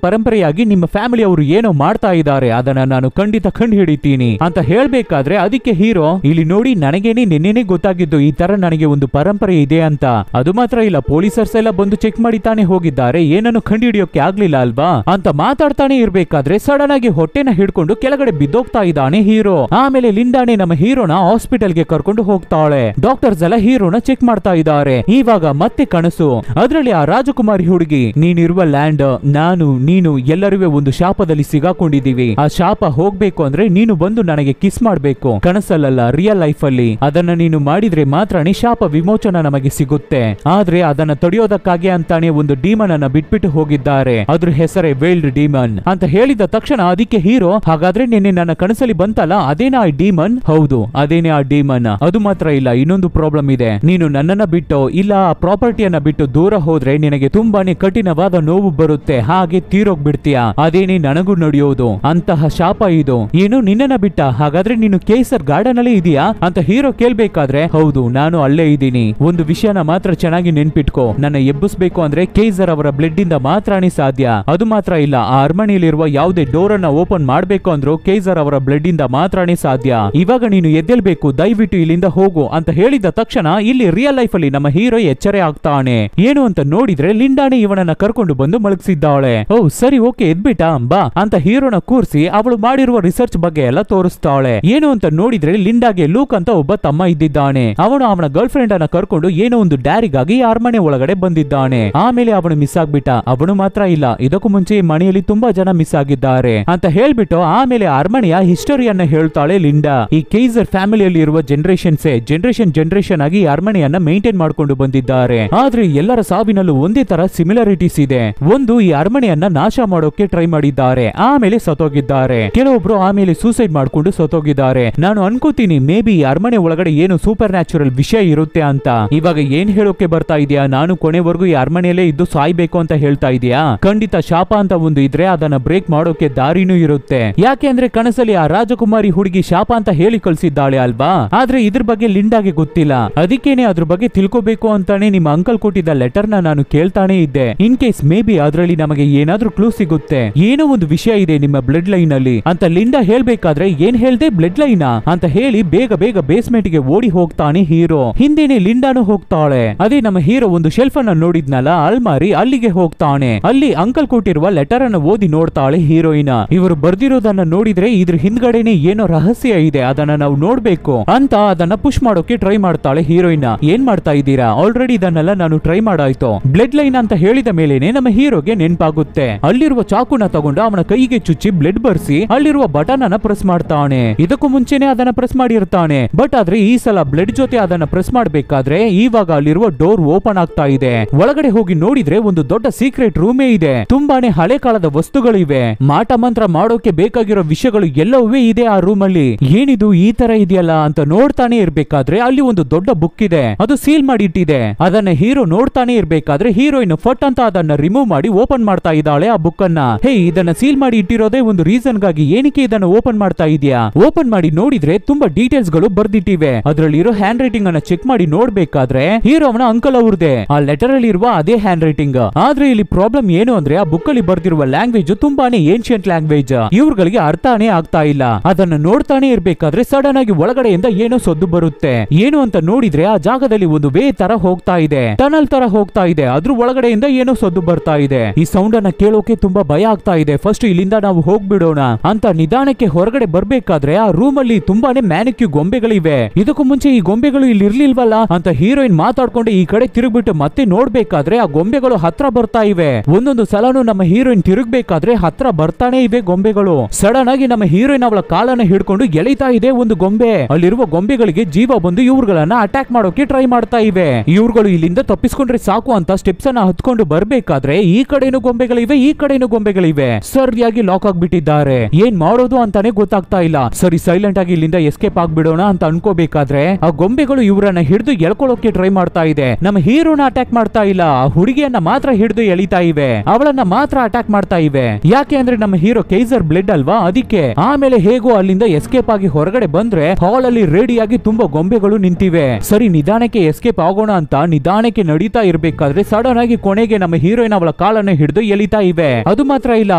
ಪರಂಪರೆಯಾಗಿ ನಿಮ್ಮ ಫ್ಯಾಮಿಲಿ ಅವರು ಏನೋ ಮಾಡ್ತಾ ಇದ್ದಾರೆ, ಅದನ್ನ ನಾನು ಖಂಡಿತ ಕಂಡು ಹಿಡಿತೀನಿ ಅಂತ ಹೇಳ್ಬೇಕಾದ್ರೆ ಅದಕ್ಕೆ ಹೀರೋ ಇಲ್ಲಿ ನೋಡಿ, ನನಗೇನೆ ನಿನ್ನೆನೆ ಗೊತ್ತಾಗಿದ್ದು ಈ ತರ ನನಗೆ ಒಂದು ಪರಂಪರೆ ಇದೆ ಅಂತ. ಅದು ಮಾತ್ರ ಇಲ್ಲ, ಪೊಲೀಸರ್ಸ್ ಎಲ್ಲ ಬಂದು ಚೆಕ್ ಮಾಡಿ ತಾನೇ ಹೋಗಿದ್ದಾರೆ, ಏನನ್ನು ಕಂಡು ಹಿಡಿಯೋಕೆ ಆಗ್ಲಿಲ್ಲ ಅಲ್ವಾ ಅಂತ ಮಾತಾಡ್ತಾನೆ ಇರ್ಬೇಕಾದ್ರೆ ಸಡನ್ ಆಗಿ ಹೊಟ್ಟೆನ ಹಿಡ್ಕೊಂಡು ಕೆಳಗಡೆ ಬಿದ್ದೋಗ್ತಾ ಇದ್ದಾನೆ ಹೀರೋ. ಆಮೇಲೆ ಲಿಂಡಾನೆ ನಮ್ಮ ಹೀರೋನ ಹಾಸ್ಪಿಟಲ್ ಗೆ ಕರ್ಕೊಂಡು ಹೋಗ್ತಾಳೆ. ಡಾಕ್ಟರ್ಸ್ ಎಲ್ಲ ಹೀರೋನ ಚೆಕ್ ಮಾಡ್ತಾ ಇದ್ದಾರೆ. ಇವಾಗ ಮತ್ತೆ ಕನಸು. ಅದರಲ್ಲಿ ಆ ರಾಜಕುಮಾರಿ ಹುಡುಗಿ, ನೀನಿರುವ ಲ್ಯಾಂಡ್, ನಾನು ನೀನು ಎಲ್ಲರೂ ಒಂದು ಶಾಪದಲ್ಲಿ ಸಿಗಾಕೊಂಡಿದೀವಿ. ಆ ಶಾಪ ಹೋಗ್ಬೇಕು ಅಂದ್ರೆ ನೀನು ಬಂದು ನನಗೆ ಕಿಸ್ ಮಾಡ್ಬೇಕು, ಕನಸಲ್ಲ ರಿಯಲ್ ಲೈಫ್ ಅಲ್ಲಿ. ಅದನ್ನ ನೀನು ಮಾಡಿದ್ರೆ ಮಾತ್ರನೇ ಶಾಪ ವಿಮೋಚನ ನಮಗೆ ಸಿಗುತ್ತೆ. ಆದ್ರೆ ಅದನ್ನ ತಡೆಯೋದಕ್ಕಾಗಿ ಅಂತಾನೆ ಒಂದು ಡೀಮನ್ ಅನ್ನ ಬಿಟ್ಬಿಟ್ಟು ಹೋಗಿದ್ದಾರೆ. ಅದ್ರ ಹೆಸರೇ ವೇಲ್ಡ್ ಡೀಮನ್ ಅಂತ ಹೇಳಿದ ತಕ್ಷಣ ಅದಕ್ಕೆ ಹೀರೋ, ಹಾಗಾದ್ರೆ ನಿನ್ನೆ ನನ್ನ ಕನಸಲ್ಲಿ ಬಂತಲ್ಲ ಅದೇನಾ ಆ ಡೀಮನ್? ಹೌದು ಅದೇನೇ ಆ ಡೀಮನ್. ಅದು ಮಾತ್ರ ಇಲ್ಲ, ಇನ್ನೊಂದು ಪ್ರಾಬ್ಲಮ್ ಇದೆ. ನೀನು ನನ್ನನ್ನ ಬಿಟ್ಟು ಇಲ್ಲ ಆ ಪ್ರಾಪರ್ಟಿಯನ್ನ ಬಿಟ್ಟು ದೂರ ಹೋದ್ರೆ ನಿನಗೆ ತುಂಬಾನೇ ಕಠಿಣವಾದ ನೋವು ಬರುತ್ತೆ, ಹಾಗೆ ತೀರೋಗ್ಬಿಡ್ತೀಯ. ಅದೇನೇ ನನಗೂ ನಡೆಯೋದು. ಅಂತಹ ಶಾಪ ಇದು. ಏನು ನಿನ್ನನ್ನ ಬಿಟ್ಟ? ಹಾಗಾದ್ರೆ ನೀನು ಕೇಸರ್ ಗಾರ್ಡನ್ ಅಲ್ಲೇ ಇದೀಯಾ ಅಂತ ಹೀರೋ ಕೇಳ್ಬೇಕಾದ್ರೆ ಹೌದು ನಾನು ಅಲ್ಲೇ ಇದ್ದೀನಿ. ಒಂದು ವಿಷಯನ ಮಾತ್ರ ಚೆನ್ನಾಗಿ ನೆನ್ಪಿಟ್ಕೋ, ನನ್ನ ಎಬ್ಬಿಸ್ಬೇಕು ಅಂದ್ರೆ ಕೇಸರ್ ಅವರ ಬ್ಲಡ್ ಇಂದ ಮಾತ್ರನೇ ಸಾಧ್ಯ. ಅದು ಮಾತ್ರ ಇಲ್ಲ, ಆ ಅರಮನೆಯಲ್ಲಿರುವ ಯಾವುದೇ ಡೋರ್ ಅನ್ನ ಓಪನ್ ಮಾಡ್ಬೇಕು ಅಂದ್ರೂ ಕೇಸರ್ ಅವರ ಬ್ಲಡ್ ಇಂದ ಮಾತ್ರನೇ ಸಾಧ್ಯ. ಇವಾಗ ನೀನು ಎದ್ದೇಳ್ಬೇಕು, ದಯವಿಟ್ಟು ಇಲ್ಲಿಂದ ಹೋಗು ಅಂತ ಹೇಳಿದ ತಕ್ಷಣ ಇಲ್ಲಿ ರಿಯಲ್ ಲೈಫ್ ಅಲ್ಲಿ ನಮ್ಮ ಹೀರೋ ಎಚ್ಚರ ಆಗ್ತಾನೆ. ಏನು ಅಂತ ನೋಡಿದ್ರೆ ಲಿಂಡಾನೆ ಇವನನ್ನ ಕರ್ಕೊಂಡು ಬಂದು ಮಲಗಿಸಿದ್ದಾಳೆ. ಓ ಸರಿ ಓಕೆ ಎದ್ಬಿಟ್ಟ ಬಾ ಅಂತ ಹೀರೋನ ಕೂರಿಸಿ ಅವಳು ಮಾಡಿರುವ ರಿಸರ್ಚ್ ಬಗ್ಗೆ ಎಲ್ಲ ತೋರಿಸ್ತಾಳೆ. ಏನು ಅಂತ ನೋಡಿದ್ರೆ ಲಿಂಡಾಗೆ ಲೂಕ್ ಅಂತ ಒಬ್ಬ ತಮ್ಮ ಇದ್ದಿದ್ದಾನೆ. ಅವನು ಅವನ ಗರ್ಲ್ ಫ್ರೆಂಡ್ ಅನ್ನ ಕರ್ಕೊಂಡು ಏನೋ ಒಂದು ಡ್ಯಾರಿಗಾಗಿ ಅರಮನೆ ಒಳಗಡೆ ಬಂದಿದ್ದಾನೆ. ಆಮೇಲೆ ಅವನು ಮಿಸ್ ಆಗ್ಬಿಟ್ಟ. ಅವನು ಮಾತ್ರ ಇಲ್ಲ, ಇದಕ್ಕೂ ಮುಂಚೆ ಮನೆಯಲ್ಲಿ ತುಂಬಾ ಜನ ಮಿಸ್ ಆಗಿದ್ದಾರೆ ಅಂತ ಹೇಳ್ಬಿಟ್ಟು ಆಮೇಲೆ ಅರಮನೆಯ ಹಿಸ್ಟರಿಯನ್ನ ಹೇಳ್ತಾಳೆ ಲಿಂಡಾ. ಈ ಕೇಸರ್ ಫ್ಯಾಮಿಲಿಯಲ್ಲಿ ಇರುವ ಜನರೇಷನ್ ಆಗಿ ಅರಮನೆಯನ್ನ ಮೇಂಟೈನ್ ಮಾಡ್ಕೊಂಡು ಬಂದಿದ್ದಾರೆ. ಆದ್ರೆ ಎಲ್ಲರ ಸಾವಿನಲ್ಲೂ ಒಂದೇ ತರ ಸಿಮಿಲಾರಿಟೀಸ್ ಇದೆ. ಒಂದು, ಈ ಅರಮನೆಯನ್ನ ನಾಶ ಮಾಡೋಕೆ ಟ್ರೈ ಮಾಡಿದ್ದಾರೆ, ಆಮೇಲೆ ಸತ್ತೋಗಿದ್ದಾರೆ. ಕೆಲವೊಬ್ರು ಆಮೇಲೆ ಸೂಸೈಡ್ ಮಾಡ್ಕೊಂಡು ಸತ್ತೋಗಿದ್ದಾರೆ. ನಾನು ಅನ್ಕೋತೀನಿ ಮೇ ಬಿ ಈ ಅರಮನೆ ಒಳಗಡೆ ಏನು ಸೂಪರ್ ನ್ಯಾಚುರಲ್ ವಿಷಯ ಇರುತ್ತೆ ಅಂತ. ಇವಾಗ ಏನ್ ಹೇಳೋಕೆ ಬರ್ತಾ ಇದೆಯಾ? ನಾನು ಕೊನೆವರೆಗೂ ಈ ಅರಮನೆಯಲ್ಲೇ ಇದ್ದು ಸಾಯ್ಬೇಕು ಅಂತ ಹೇಳ್ತಾ ಇದೀಯಾ? ಖಂಡಿತ ಶಾಪ ಅಂತ ಒಂದು ಇದ್ರೆ ಅದನ್ನ ಬ್ರೇಕ್ ಮಾಡೋಕೆ ದಾರಿನೂ ಇರುತ್ತೆ. ಯಾಕೆ ಅಂದ್ರೆ ಕನಸಲ್ಲಿ ಆ ರಾಜಕುಮಾರಿ ಹುಡುಗಿ ಶಾಪ ಅಂತ ಹೇಳಿ ಕಳ್ಸಿದ್ದಾಳೆ ಅಲ್ವಾ? ಆದ್ರೆ ಇದ್ರ ಬಗ್ಗೆ ಲಿಂಡಾಗೆ ಗೊತ್ತಿಲ್ಲ. ಅದಕ್ಕೇನೆ ಅದ್ರ ಬಗ್ಗೆ ತಿಳ್ಕೋಬೇಕು ಅಂತಾನೆ ನಿಮ್ಮ ಅಂಕಲ್ ಕೊಟ್ಟಿದ್ದ ಲೆಟರ್ ನಾನು ಕೇಳ್ತಾನೆ ಇದ್ದೆ. ಇನ್ ಕೇಸ್ ಮೇ ಬಿ ಅದರಲ್ಲಿ ನಮಗೆ ಏನಾದ್ರೂ ಕ್ಲೂ ಸಿಗುತ್ತೆ, ಏನೋ ಒಂದು ವಿಷಯ ಇದೆ ನಿಮ್ಮ ಬ್ಲಡ್ ಲೈನ್ ಅಲ್ಲಿ ಅಂತ ಲಿಂಡಾ ಹೇಳ್ಬೇಕಾದ್ರೆ ಏನ್ ಹೇಳ್ದೆ ಬ್ಲಡ್ ಲೈನಾ ಅಂತ ಹೇಳಿ ಬೇಗ ಬೇಸ್ಮೆಂಟ್ ಗೆ ಓಡಿ ಹೋಗ್ತಾನೆ ಹೀರೋ. ಹಿಂದೆನೆ ಲಿಂಡಾನು ಹೋಗ್ತಾಳೆ. ಅದೇ ನಮ್ಮ ಹೀರೋ ಒಂದು ಶೆಲ್ಫ್ ಅನ್ನ ನೋಡಿದ್ನಲ್ಲ ಅಲ್ಮಾರಿ, ಅಲ್ಲಿಗೆ ಹೋಗ್ತಾನೆ. ಅಲ್ಲಿ ಅಂಕಲ್ ಕೊಟ್ಟಿರುವ ಲೆಟರ್ ಅನ್ನು ಓದಿ ನೋಡ್ತಾಳೆ ಹೀರೋಯಿನ. ಇವರು ಬರ್ದಿರೋದನ್ನ ನೋಡಿದ್ರೆ ಇದ್ರ ಹಿಂದ್ಗಡೆನೆ ಏನೋ ರಹಸ್ಯ ಇದೆ, ಅದನ್ನ ನಾವು ನೋಡ್ಬೇಕು ಅಂತ ಅದನ್ನ ಪುಷ್ ಮಾಡೋಕೆ ಟ್ರೈ ಮಾಡ್ತಾಳೆ ಹೀರೋಯಿನ. ಏನ್ ಮಾಡ್ತಾ ಇದ್ದೀರಾ? ಆಲ್ರೆಡಿ ಇದನ್ನೆಲ್ಲ ನಾನು ಟ್ರೈ ಮಾಡಾಯ್ತು. ಬ್ಲಡ್ ಲೈನ್ ಅಂತ ಹೇಳಿದ ಮೇಲೆನೆ ನಮ್ಮ ಹೀರೋಗೆ ನೆನಪಾಗುತ್ತೆ. ಅಲ್ಲಿರುವ ಚಾಕುನ ತಗೊಂಡು ಅವನ ಕೈಗೆ ಚುಚ್ಚಿ ಬ್ಲಡ್ ಬರ್ಸಿ ಅಲ್ಲಿರುವ ಬಟನ್ ಅನ್ನ ಪ್ರೆಸ್ ಮಾಡ್ತಾನೆ. ಇದಕ್ಕೂ ಮುಂಚೆನೆ ಅದನ್ನ ಪ್ರೆಸ್ ಮಾಡಿರ್ತಾನೆ. ಬಟ್ ಆದ್ರೆ ಈ ಸಲ ಬ್ಲಡ್ ಜೊತೆ ಅದನ್ನ ಪ್ರೆಸ್ ಮಾಡ್ಬೇಕಾದ್ರೆ ಇವಾಗ ಅಲ್ಲಿರುವ ಡೋರ್ ಓಪನ್ ಆಗ್ತಾ ಇದೆ. ಒಳಗಡೆ ಹೋಗಿ ನೋಡಿದ್ರೆ ಒಂದು ದೊಡ್ಡ ಸೀಕ್ರೆಟ್ ರೂಮೇ ಇದೆ. ತುಂಬಾನೇ ಹಳೆ ಕಾಲದ ವಸ್ತುಗಳಿವೆ. ಮಾಟ ಮಂತ್ರ ಮಾಡೋಕೆ ಬೇಕಾಗಿರೋ ವಿಷಯಗಳು ಎಲ್ಲವೂ ಇದೆ ಆ ರೂಮ್ ಅಲ್ಲಿ. ಏನಿದು ಈ ತರ ಇದೆಯಲ್ಲ ಅಂತ ನೋಡ್ತಾನೆ ಇರ್ಬೇಕಾದ್ರೆ ಅಲ್ಲಿ ಒಂದು ದೊಡ್ಡ ಬುಕ್ ಇದೆ. ಅದು ಸೀಲ್ ಮಾಡಿ ಇಟ್ಟಿದೆ. ಅದನ್ನ ಹೀರೋ ನೋಡ್ತಾನೆ ಇರ್ಬೇಕಾದ್ರೆ ಹೀರೋಯಿನ್ ಫಟ್ ಅಂತ ಅದನ್ನ ರಿಮೂವ್ ಮಾಡಿ ಓಪನ್ ಮಾಡ್ತಾ ಇದ್ದಾಳೆ ಆ ಬುಕ್ ಅನ್ನ. ಹೇ, ಇದನ್ನ ಸೀಲ್ ಮಾಡಿ ಇಟ್ಟಿರೋದೇ ಒಂದು ರೀಸನ್ ಗಾಗಿ. ಏನಕ್ಕೆ ಇದನ್ನ ಓಪನ್ ಮಾಡ್ತಾ ಇದೀಯಾ? ಓಪನ್ ಮಾಡಿ ನೋಡಿದ್ರೆ ತುಂಬಾ ಡೀಟೇಲ್ಸ್ ಗಳು ಬರ್ದಿಟ್ಟಿವೆ. ಅದರಲ್ಲಿ ಇರೋ ಹ್ಯಾಂಡ್ ರೈಟಿಂಗ್ ಅನ್ನ ಚೆಕ್ ಮಾಡಿ ನೋಡ್ಬೇಕಾದ್ರೆ ಹೀರೋ ಅವನ ಅಂಕಲ್ ಅವ್ರದೇ ಆ ಲೆಟರ್ ಅಲ್ಲಿ ಇರುವ ಅದೇ ಹ್ಯಾಂಡ್ ರೈಟಿಂಗ್. ಆದ್ರೆ ಇಲ್ಲಿ ಪ್ರಾಬ್ಲಮ್ ಏನು ಅಂದ್ರೆ ಆ ಬುಕ್ ಅಲ್ಲಿ ಬರ್ದಿರುವ ಲ್ಯಾಂಗ್ವೇಜ್ ತುಂಬಾನೇ ಏನ್ಷಿಯಂಟ್ ಲ್ಯಾಂಗ್ವೇಜ್. ಇವ್ರುಗಳಿಗೆ ಅರ್ಥನೇ ಆಗ್ತಾ ಇಲ್ಲ. ಅದನ್ನ ನೋಡ್ತಾನೆ ಇರ್ಬೇಕಾದ್ರೆ ಸಡನ್ ಆಗಿ ಒಳಗಡೆಯಿಂದ ಏನೋ ಸದ್ದು ಬರುತ್ತೆ. ಏನು ಅಂತ ನೋಡಿದ್ರೆ ಆ ಜಾಗದಲ್ಲಿ ಒಂದು ವೇ ತರ ಹೋಗ್ತಾ ಇದೆ, ಟನಲ್ ತರ ಹೋಗ್ತಾ ಇದೆ. ಅದ್ರ ಒಳಗಡೆಯಿಂದ ಏನೋ ಸದ್ದು ಬರ್ತಾ ಇದೆ. ಈ ಸೌಂಡ್ ಅನ್ನ ಕೇಳೋಕೆ ತುಂಬಾ ಭಯ ಆಗ್ತಾ ಇದೆ. ಫಸ್ಟ್ ಇಲ್ಲಿಂದ ನಾವು ಹೋಗ್ಬಿಡೋಣ ಅಂತ ನಿಧಾನಕ್ಕೆ ಹೊರಗಡೆ ಬರ್ಬೇಕಾದ್ರೆ ಆ ರೂಮ್ ಅಲ್ಲಿ ತುಂಬಾನೇ ಮ್ಯಾನಿಕ್ಯೂ ಗೊಂಬೆಗಳಿವೆ. ಇದಕ್ಕೂ ಮುಂಚೆ ಈ ಗೊಂಬೆಗಳು ಇಲ್ಲಿ ಇರ್ಲಿಲ್ವಲ್ಲ ಅಂತ ಹೀರೋಯಿನ್ ಮಾತಾಡ್ಕೊಂಡು ಈ ಕಡೆ ತಿರುಗ್ಬಿಟ್ಟು ಮತ್ತೆ ನೋಡ್ಬೇಕಾದ್ರೆ ಆ ಗೊಂಬೆಗಳು ಹತ್ರ ಬರ್ತಾ ಇವೆ. ಒಂದೊಂದು ಸಲನು ನಮ್ಮ ಹೀರೋಯಿನ್ ತಿರುಗ್ಬೇಕಾದ್ರೆ ಹತ್ರ ಬರ್ತಾನೆ ಇವೆ ಗೊಂಬೆಗಳು. ಸಡನ್ ಆಗಿ ನಮ್ಮ ಹೀರೋಯಿನ್ ಅವಳ ಕಾಲನ್ನ ಹಿಡ್ಕೊಂಡು ಎಳಿತಾ ಇದೆ ಒಂದು ಗೊಂಬೆ. ಅಲ್ಲಿರುವ ಗೊಂಬೆಗಳಿಗೆ ಜೀವ ಬಂದು ಇವ್ರುಗಳನ್ನ ಅಟ್ಯಾಕ್ ಮಾಡೋಕೆ ಟ್ರೈ ಮಾಡ್ತಾ ಇವೆ. ಇವ್ರುಗಳು ಇಲ್ಲಿಂದ ತಪ್ಪಿಸ್ಕೊಂಡ್ರೆ ಸಾಕು ಅಂತ ಸ್ಟೆಪ್ಸ್ ಅನ್ನ ಹತ್ಕೊಂಡು ಬರ್ಬೇಕಾದ್ರೆ ಈ ಕಡೆನೂ ಗೊಂಬೆಗಳಿವೆ, ಈ ಕಡೆನೂ ಗೊಂಬೆಗಳಿವೆ. ಸರಿಯಾಗಿ ಲಾಕ್ ಆಗ್ಬಿಟ್ಟಿದ್ದಾರೆ. ಏನ್ ಮಾಡೋದು ಅಂತಾನೆ ಗೊತ್ತಾಗ್ತಾ ಇಲ್ಲ. ಸರಿ, ಸೈಲೆಂಟ್ ಆಗಿ ಇಲ್ಲಿಂದ ಎಸ್ಕೇಪ್ ಆಗ್ಬಿಡೋಣ ಅಂತ ಅನ್ಕೋಬೇಕಾದ್ರೆ ಆ ಗೊಂಬೆಗಳು ಇವ್ರನ್ನ ಹಿಡಿದು ಎಳ್ಕೊಳ್ಳೋಕೆ ಟ್ರೈ ಮಾಡ್ತಾ ಇದೆ. ನಮ್ಮ ಹೀರೋನ ಅಟ್ಯಾಕ್ ಮಾಡ್ತಾ ಇಲ್ಲ, ಆ ಹುಡುಗಿಯನ್ನ ಮಾತ್ರ ಹಿಡಿದು ಎಳಿತಾ ಇವೆ. ಅವಳನ್ನ ಮಾತ್ರ ಅಟ್ಯಾಕ್ ಮಾಡ್ತಾ ಇವೆ. ಯಾಕೆ ಅಂದ್ರೆ ನಮ್ಮ ಹೀರೋ ಕೈಸರ್ ಬ್ಲಡ್ ಅಲ್ವಾ, ಅದಕ್ಕೆ. ಆಮೇಲೆ ಹೇಗೋ ಅಲ್ಲಿಂದ ಎಸ್ಕೇಪ್ ಆಗಿ ಹೊರಗಡೆ ಬಂದ್ರೆ ಹಾಲ್ ಅಲ್ಲಿ ರೆಡಿಯಾಗಿ ತುಂಬಾ ಗೊಂಬೆಗಳು ನಿಂತಿವೆ. ಸರಿ, ನಿಧಾನಕ್ಕೆ ಎಸ್ಕೇಪ್ ಆಗೋಣ ಅಂತ ನಿಧಾನಕ್ಕೆ ನಡೀತಾ ಇರ್ಬೇಕಾದ್ರೆ ಸಡನ್ ಆಗಿ ಕೊನೆಗೆ ನಮ್ಮ ಹೀರೋಯಿನ್ ಅವಳ ಕಾಲನ್ನ ಹಿಡಿದು ಎಳಿತಾ ಇವೆ. ಅದು ಮಾತ್ರ ಇಲ್ಲ,